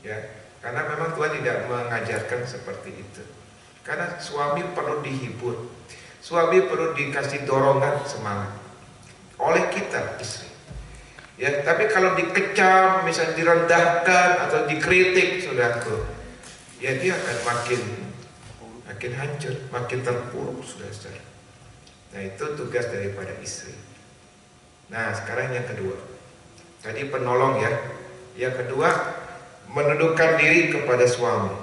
Ya, karena memang Tuhan tidak mengajarkan seperti itu. Karena suami perlu dihibur, suami perlu dikasih dorongan semangat oleh kita istri. Ya, tapi kalau dikecam, misalnya direndahkan atau dikritik, saudaraku, ya dia akan makin hancur, makin terpuruk, saudara. Nah, itu tugas daripada istri. Nah, sekarang yang kedua. Tadi penolong ya. Yang kedua, menundukkan diri kepada suami.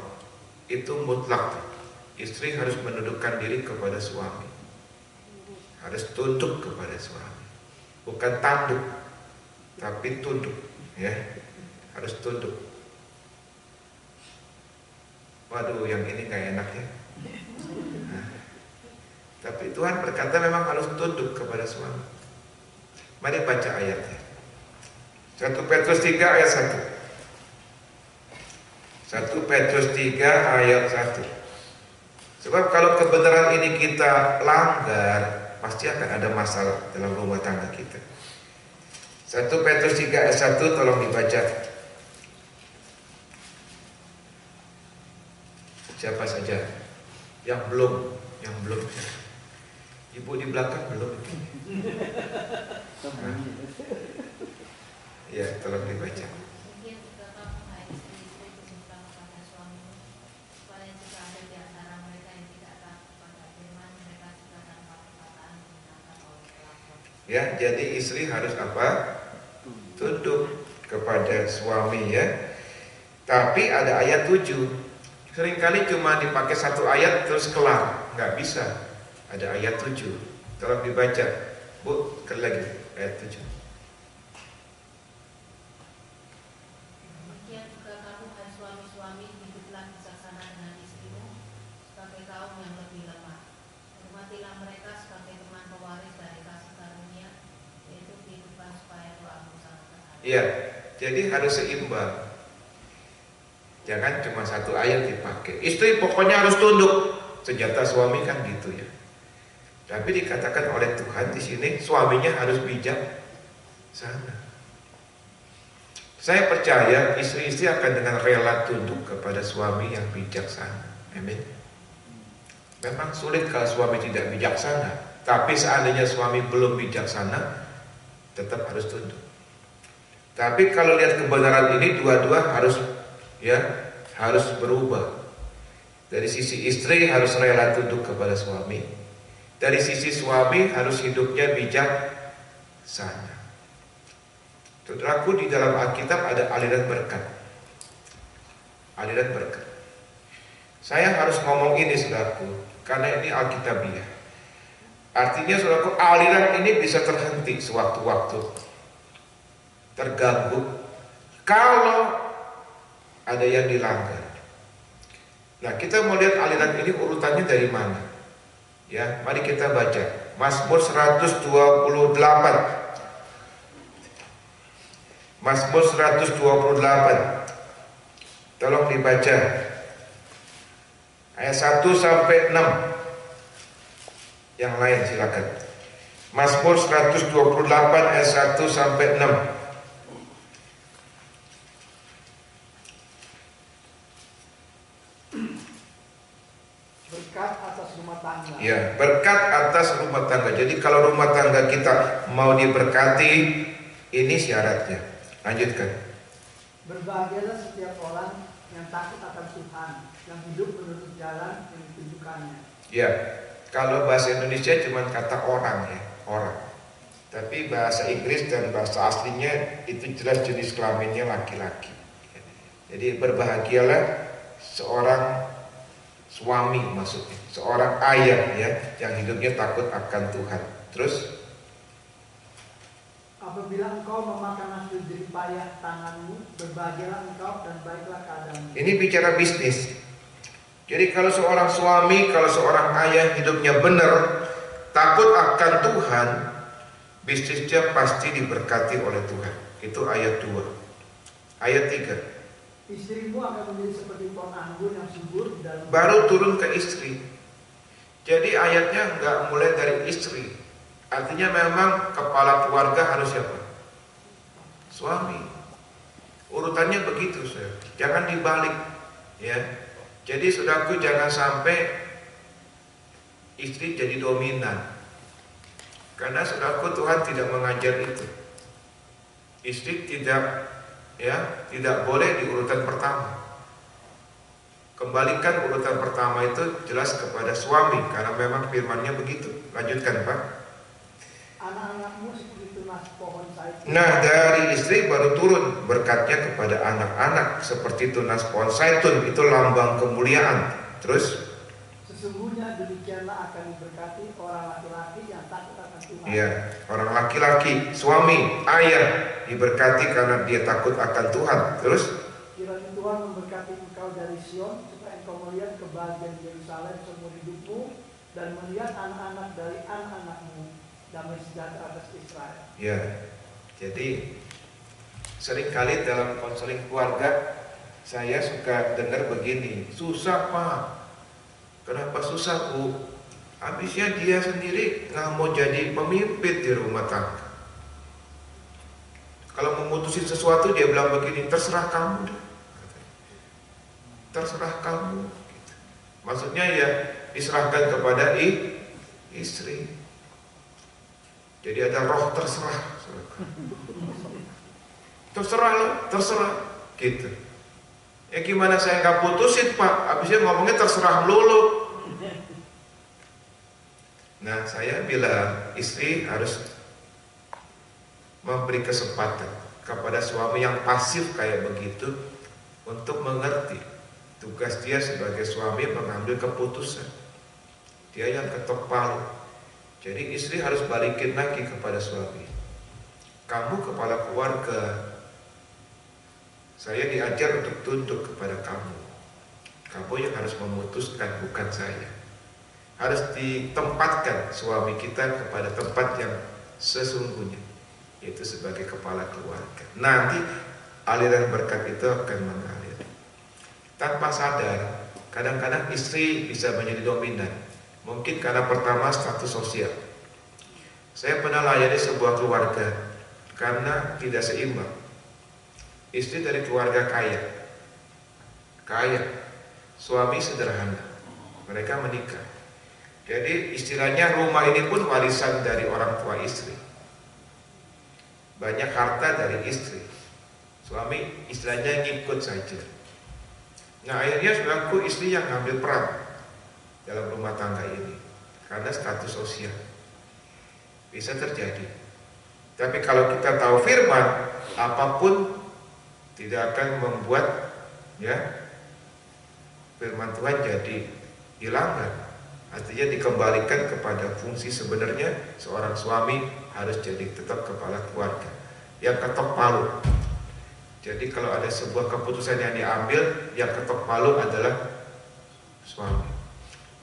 Itu mutlak. Istri harus menundukkan diri kepada suami. Harus tunduk kepada suami. Bukan tanduk, tapi tunduk, ya. Harus tunduk. Waduh, yang ini gak enak ya. Nah, tapi Tuhan berkata memang harus tunduk kepada suami. Mari baca ayatnya. 1 Petrus 3 ayat 1. 1 Petrus 3 ayat 1. Sebab kalau kebenaran ini kita langgar, pasti akan ada masalah dalam rumah tangga kita. 1 Petrus 3 ayat 1, tolong dibaca. Siapa saja yang belum. Ibu di belakang belum. Ya, tolong dibaca. Ya, jadi istri harus apa? Tunduk kepada suami ya. Tapi ada ayat 7. Seringkali cuma dipakai satu ayat terus kelar, nggak bisa. Ada ayat 7. Tolong dibaca, Bu, sekali lagi ayat 7. Demikian juga kamu hai suami-suami, hiduplah bijaksana dengan istrimu sebagai kaum yang lebih lemah. Hormatilah mereka sebagai teman pewaris dari kasih karunia, yaitu kehidupan supaya doamu sangat berharga. Iya, jadi harus seimbang. Jangan cuma satu ayat dipakai. Istri pokoknya harus tunduk. Senjata suami kan gitu ya. Tapi dikatakan oleh Tuhan di sini suaminya harus bijak sana. Saya percaya istri-istri akan dengan rela tunduk kepada suami yang bijaksana. Amin. Memang sulit kalau suami tidak bijaksana. Tapi seandainya suami belum bijaksana, tetap harus tunduk. Tapi kalau lihat kebenaran ini, dua-dua harus berubah. Dari sisi istri harus rela tunduk kepada suami. Dari sisi suami harus hidupnya bijaksana. Saudaraku, di dalam Alkitab ada aliran berkat. Aliran berkat. Saya harus ngomong ini, saudaraku, karena ini Alkitabiah. Artinya, saudaraku, aliran ini bisa terhenti sewaktu-waktu, terganggu kalau ada yang dilanggar. Nah, kita mau lihat aliran ini urutannya dari mana? Ya, mari kita baca Mazmur 128. Mazmur 128. Tolong dibaca ayat 1 sampai 6. Yang lain silakan. Mazmur 128 ayat 1 sampai 6. Berkat atas rumah tangga. Ya, berkat atas rumah tangga. Jadi kalau rumah tangga kita mau diberkati, ini syaratnya. Lanjutkan. Berbahagialah setiap orang yang takut akan Tuhan, yang hidup menurut jalan yang ditunjukkannya. Ya, kalau bahasa Indonesia cuma kata orang ya, orang. Tapi bahasa Inggris dan bahasa aslinya itu jelas jenis kelaminnya laki-laki. Jadi berbahagialah seorang suami, maksudnya seorang ayah ya, yang hidupnya takut akan Tuhan. Terus Apabila engkau memakan hasil jerih payah tanganmu, berbahagialah engkau dan baiklah keadaanmu. Ini bicara bisnis. Jadi kalau seorang suami, kalau seorang ayah hidupnya benar, takut akan Tuhan, bisnisnya pasti diberkati oleh Tuhan. Itu ayat 2. Ayat 3. Istrimu akan menjadi seperti pohon anggur yang subur dalam. Baru turun ke istri. Jadi ayatnya nggak mulai dari istri. Artinya memang kepala keluarga harus siapa? Suami. Urutannya begitu, saya. Jangan dibalik, ya. Jadi saudaraku, jangan sampai istri jadi dominan. Karena saudaraku, Tuhan tidak mengajar itu. Istri tidak boleh di urutan pertama. Kembalikan urutan pertama itu jelas kepada suami, karena memang firman-Nya begitu. Lanjutkan, Pak. Anak-anakmu seperti tunas pohon zaitun. Nah, dari istri baru turun berkatnya kepada anak-anak seperti tunas pohon zaitun. Itu lambang kemuliaan. Terus Sesungguhnya demikianlah akan diberkati orang laki-laki yang takut akan Tuhan. ya, orang laki-laki, suami, ayah diberkati karena dia takut akan Tuhan. Terus Kiranya Tuhan memberkati engkau dari Sion, supaya engkau melihat kebahagiaan Yerusalem seumur hidupmu, dan melihat anak-anak dari anak-anakmu, damai sejahtera atas Israel. ya, jadi seringkali dalam konseling keluarga saya suka dengar begini, susah Pak. Kenapa susah, Bu? Habisnya dia sendiri nggak mau jadi pemimpin di rumah tangga. Kalau memutusin sesuatu dia bilang begini, terserah kamu deh. Terserah kamu. Maksudnya ya diserahkan kepada istri. Jadi ada roh terserah. Terserah loh, terserah. Gitu. Ya gimana saya nggak putusin Pak? Habisnya ngomongnya terserah melulu. Nah, saya bilang istri harus memberi kesempatan kepada suami yang pasif kayak begitu untuk mengerti tugas dia sebagai suami mengambil keputusan. Dia yang ketok palu. Jadi istri harus balikin lagi kepada suami. Kamu kepala keluarga. Saya diajar untuk tunduk kepada kamu. Kamu yang harus memutuskan, bukan saya. Harus ditempatkan suami kita kepada tempat yang sesungguhnya, yaitu sebagai kepala keluarga. Nanti aliran berkat itu akan mengalir. Tanpa sadar, kadang-kadang istri bisa menjadi dominan. Mungkin karena pertama status sosial. Saya pernah layani sebuah keluarga karena tidak seimbang. Istri dari keluarga kaya, suami sederhana. Mereka menikah. Jadi istilahnya rumah ini pun warisan dari orang tua istri. Banyak harta dari istri. Suami istilahnya ngikut saja. Nah akhirnya saudaraku, istri yang ngambil peran dalam rumah tangga ini karena status sosial. Bisa terjadi. Tapi kalau kita tahu firman, apapun tidak akan membuat firman Tuhan jadi dilanggar. Artinya dikembalikan kepada fungsi sebenarnya seorang suami harus jadi tetap kepala keluarga yang ketok palu. Jadi kalau ada sebuah keputusan yang diambil, yang ketok palu adalah suami.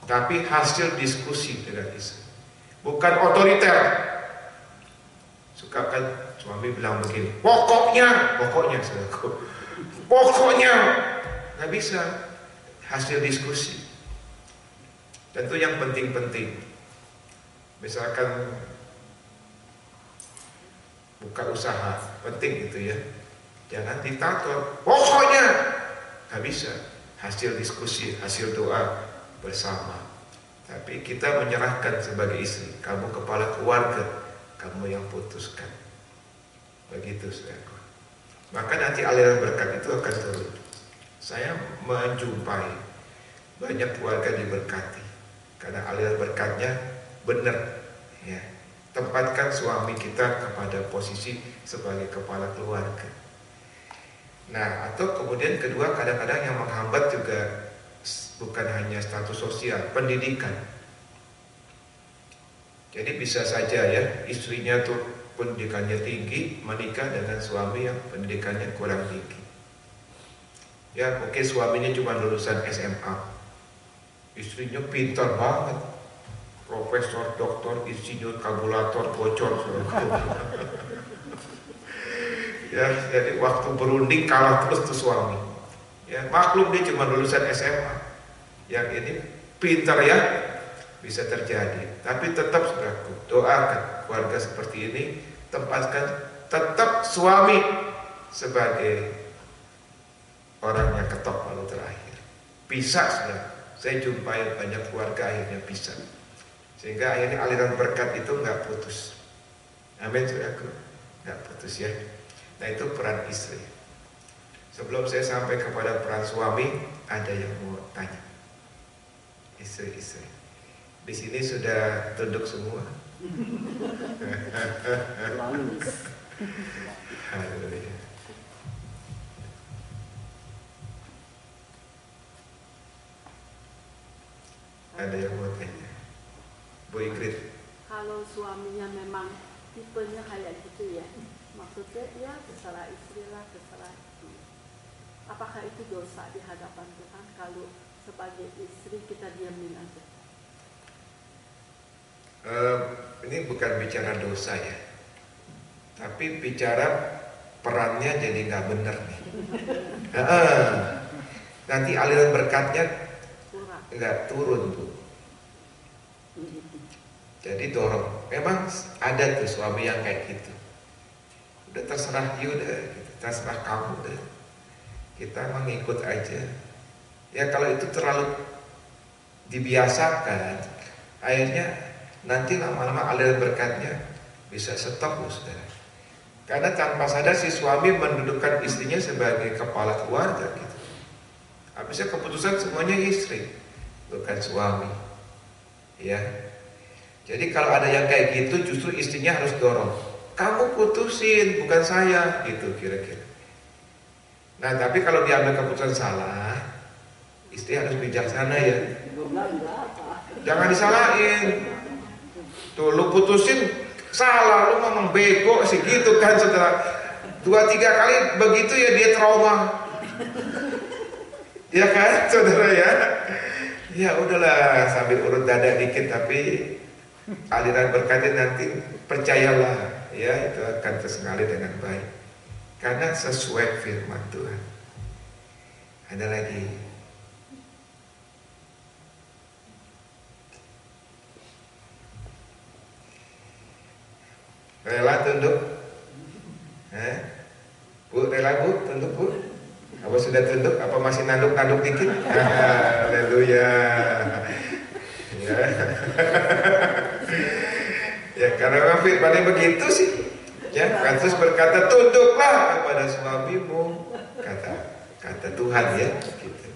Tapi hasil diskusi dengan istri, bukan otoriter. Suka kan suami bilang begini, pokoknya nggak bisa. Hasil diskusi. Tentu yang penting-penting, misalkan buka usaha, penting itu ya. Jangan ditator, pokoknya nggak bisa. Hasil diskusi, hasil doa bersama. Tapi kita menyerahkan sebagai istri, kamu kepala keluarga, kamu yang putuskan. Begitu saudaraku. Maka nanti aliran berkat itu akan turun. Saya menjumpai banyak keluarga diberkati karena aliran berkatnya benar. Ya. Tempatkan suami kita kepada posisi sebagai kepala keluarga. Nah, atau kemudian kedua, kadang-kadang yang menghambat juga bukan hanya status sosial, pendidikan. Jadi bisa saja ya, istrinya tuh pendidikannya tinggi menikah dengan suami yang pendidikannya kurang tinggi. Ya mungkin suaminya cuma lulusan SMA, istrinya pintar banget, profesor, doktor, insinyur, kalkulator, bocor. Ya, jadi waktu berunding kalah terus tuh suami. Ya maklum dia cuma lulusan SMA, yang ini pintar ya, bisa terjadi. Tapi tetap saudaraku, doakan keluarga seperti ini, tempatkan tetap suami sebagai orang yang ketok palu terakhir. Pisah sudah. Saya jumpai banyak keluarga akhirnya pisah. Sehingga akhirnya aliran berkat itu nggak putus. Amin saudaraku, nggak putus ya. Nah itu peran istri. Sebelum saya sampai kepada peran suami, ada yang mau tanya. Istri-istri. Di sini sudah tunduk semua. Haleluya. Ada yang mau tanya? Bu Ingrid. Kalau suaminya memang tipenya kayak gitu ya, maksudnya ya terserah istri lah, terserah itu. Apakah itu dosa di hadapan Tuhan kalau sebagai istri kita diamin aja? Ini bukan bicara dosa ya, tapi bicara perannya jadi nggak benar nih. Nanti aliran berkatnya nggak turun tuh. Jadi dorong. Memang ada tuh suami yang kayak gitu. Udah terserah you deh, gitu. Terserah kamu deh. Kita mengikut aja. Ya kalau itu terlalu dibiasakan, akhirnya nanti lama-lama aliran berkatnya bisa stop loh saudara. Karena tanpa sadar si suami mendudukkan istrinya sebagai kepala keluarga gitu. Habisnya keputusan semuanya istri, bukan suami. Ya. Jadi kalau ada yang kayak gitu justru istrinya harus dorong. Kamu putusin, bukan saya, gitu kira-kira. Nah tapi kalau diambil keputusan salah, istri harus bijaksana ya. Jangan disalahin. Tuh lu putusin salah, lu ngomong bego sih gitu kan setelah 2-3 kali begitu ya dia trauma. Ya kan saudara ya. Ya udahlah sambil urut dada dikit tapi aliran berkatnya nanti percayalah ya itu akan tersengalir dengan baik karena sesuai firman Tuhan. Ada lagi? Rela tunduk? Bu, rela bu? Tunduk bu? Apa sudah tunduk? Apa masih nanduk-nanduk dikit? Haleluya. Ya. Ya karena memang firman begitu sih. Ya, Kristus berkata tunduklah kepada suamimu, kata Tuhan ya. Gitu.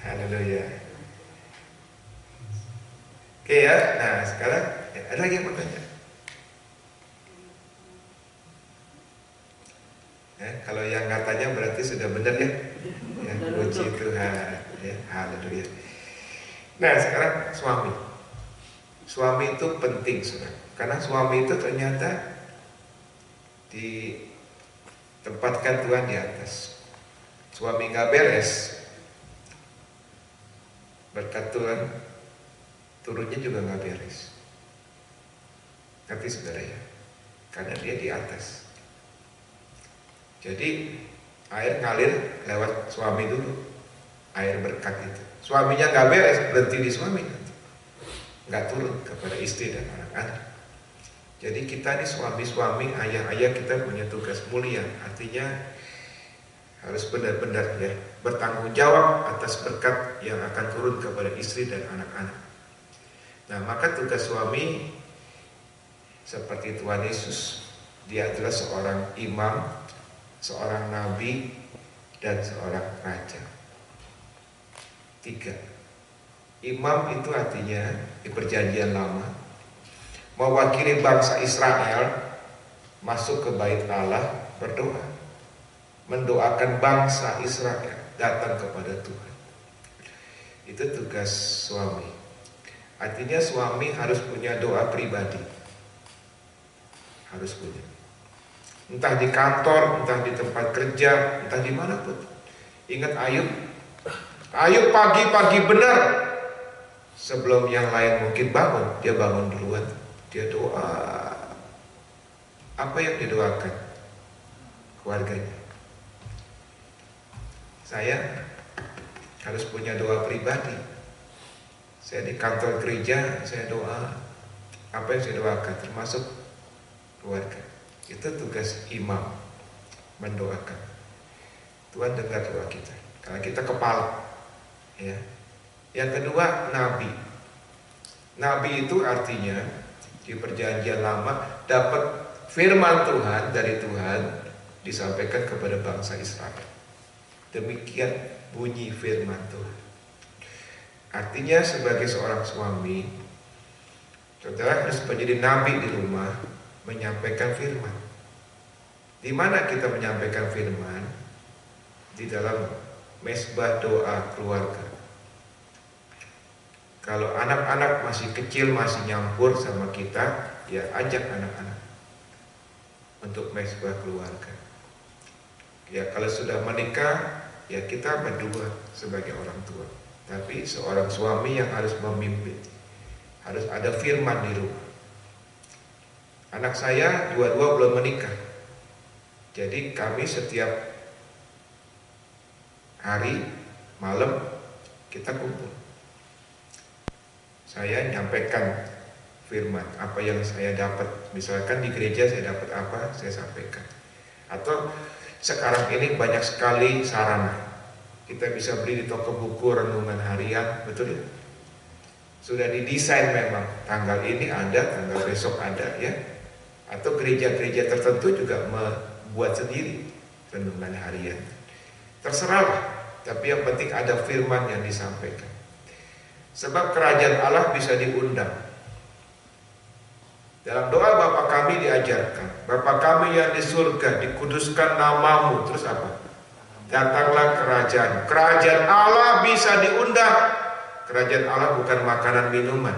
Haleluya. Oke ya. Nah sekarang ada lagi yang mau tanya? Kalau yang katanya berarti sudah benar ya. Ya puji Tuhan. Ya, haleluya. Nah sekarang suami. Suami itu penting saudara. Karena suami itu ternyata ditempatkan Tuhan di atas. Suami nggak beres, berkat Tuhan turunnya juga nggak beres. Ngerti saudara ya? Karena dia di atas. Jadi air ngalir lewat suami dulu, air berkat itu. Suaminya nggak beres, berhenti di suami nanti, nggak turun kepada istri dan anak-anak. Jadi kita ini suami-suami, ayah-ayah kita punya tugas mulia. Artinya harus benar-benar ya bertanggung jawab atas berkat yang akan turun kepada istri dan anak-anak. Nah maka tugas suami seperti Tuhan Yesus, dia adalah seorang imam, seorang nabi, dan seorang raja. 3. Imam itu artinya di perjanjian lama mewakili bangsa Israel masuk ke bait Allah berdoa, mendoakan bangsa Israel datang kepada Tuhan. Itu tugas suami. Artinya suami harus punya doa pribadi. harus punya. Entah di kantor, entah di tempat kerja, entah di mana pun. Ingat Ayub? Ayub pagi-pagi benar. Sebelum yang lain mungkin bangun, dia bangun duluan. Dia doa. Apa yang didoakan? Keluarganya. Saya harus punya doa pribadi. Saya di kantor gereja, saya doa. Apa yang saya doakan? Termasuk keluarga. Itu tugas imam, mendoakan. Tuhan dengar doa kita. Karena kita kepala. Ya. Yang kedua, nabi. Nabi itu artinya di perjanjian lama dapat firman Tuhan dari Tuhan disampaikan kepada bangsa Israel. Demikian bunyi firman Tuhan. Artinya sebagai seorang suami, saudara harus menjadi nabi di rumah, menyampaikan firman. Di mana kita menyampaikan firman? Di dalam mesbah doa keluarga. Kalau anak-anak masih kecil, masih nyampur sama kita, ya ajak anak-anak untuk mesbah keluarga. Ya kalau sudah menikah, ya kita berdua sebagai orang tua. Tapi seorang suami yang harus memimpin, harus ada firman di rumah. Anak saya dua-dua belum menikah. Jadi kami setiap hari malam kita kumpul. Saya nyampaikan firman, apa yang saya dapat. Misalkan di gereja saya dapat apa, saya sampaikan. Atau sekarang ini banyak sekali sarana. Kita bisa beli di toko buku renungan harian, betul ya? Sudah didesain memang, tanggal ini ada, tanggal besok ada ya. Atau gereja-gereja tertentu juga membuat sendiri renungan harian. Terserahlah, tapi yang penting ada firman yang disampaikan. Sebab kerajaan Allah bisa diundang. Dalam doa Bapa kami diajarkan, Bapa kami yang di surga, dikuduskan namamu. Terus apa? Datanglah kerajaan. Kerajaan Allah bisa diundang. Kerajaan Allah bukan makanan minuman,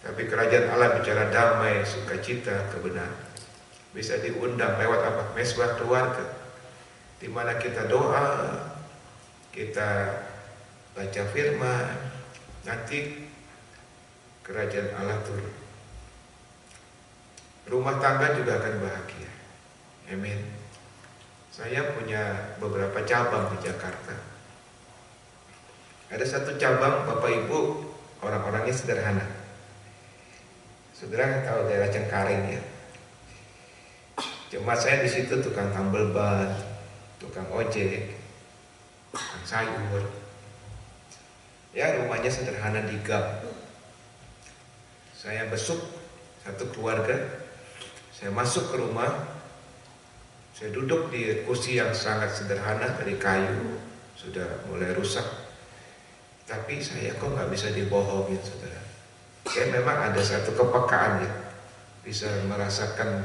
tapi kerajaan Allah bicara damai, sukacita, kebenaran. Bisa diundang lewat apa? Mesbah keluarga, di mana kita doa, kita baca firman, nanti kerajaan Allah turun. Rumah tangga juga akan bahagia. Amin. Saya punya beberapa cabang di Jakarta. Ada satu cabang Bapak Ibu orang-orangnya sederhana. Saudara tahu daerah Cengkareng ya. Cuma saya di situ tukang tambal ban, tukang ojek, tukang sayur. Ya rumahnya sederhana di gang. Saya besuk satu keluarga. Saya masuk ke rumah. Saya duduk di kursi yang sangat sederhana dari kayu, sudah mulai rusak. Tapi saya kok nggak bisa dibohongin, saudara. Saya memang ada satu kepekaan ya, bisa merasakan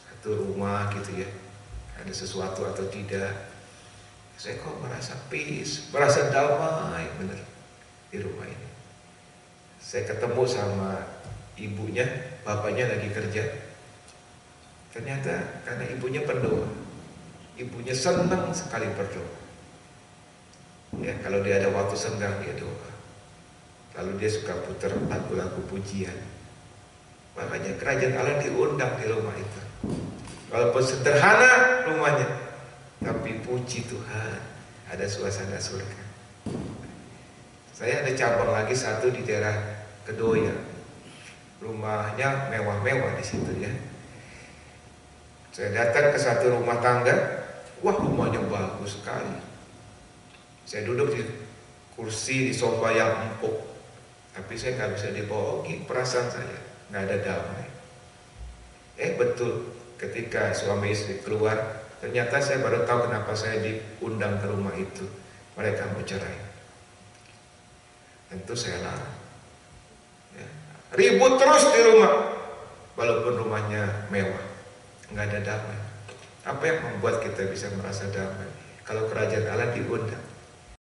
satu rumah gitu ya, ada sesuatu atau tidak. Saya kok merasa peace, merasa damai bener di rumah ini. Saya ketemu sama ibunya, bapaknya lagi kerja. Ternyata karena ibunya pendoa, ibunya senang sekali berdoa. Ya, kalau dia ada waktu senggang dia doa. Lalu dia suka putar lagu-lagu pujian. Makanya kerajaan Allah diundang di rumah itu. Walaupun sederhana rumahnya, tapi puji Tuhan, ada suasana surga. Saya ada cabang lagi satu di daerah Kedoya. Rumahnya mewah-mewah di situ ya. Saya datang ke satu rumah tangga, wah rumahnya bagus sekali. Saya duduk di kursi di sofa yang empuk, tapi saya nggak bisa dibohongi perasaan saya, nggak ada damai. Betul, ketika suami istri keluar, ternyata saya baru tahu kenapa saya diundang ke rumah itu. Mereka mau cerai. Tentu saya larang. Ya. Ribut terus di rumah, walaupun rumahnya mewah, nggak ada damai. Apa yang membuat kita bisa merasa damai? Kalau kerajaan Allah diundang.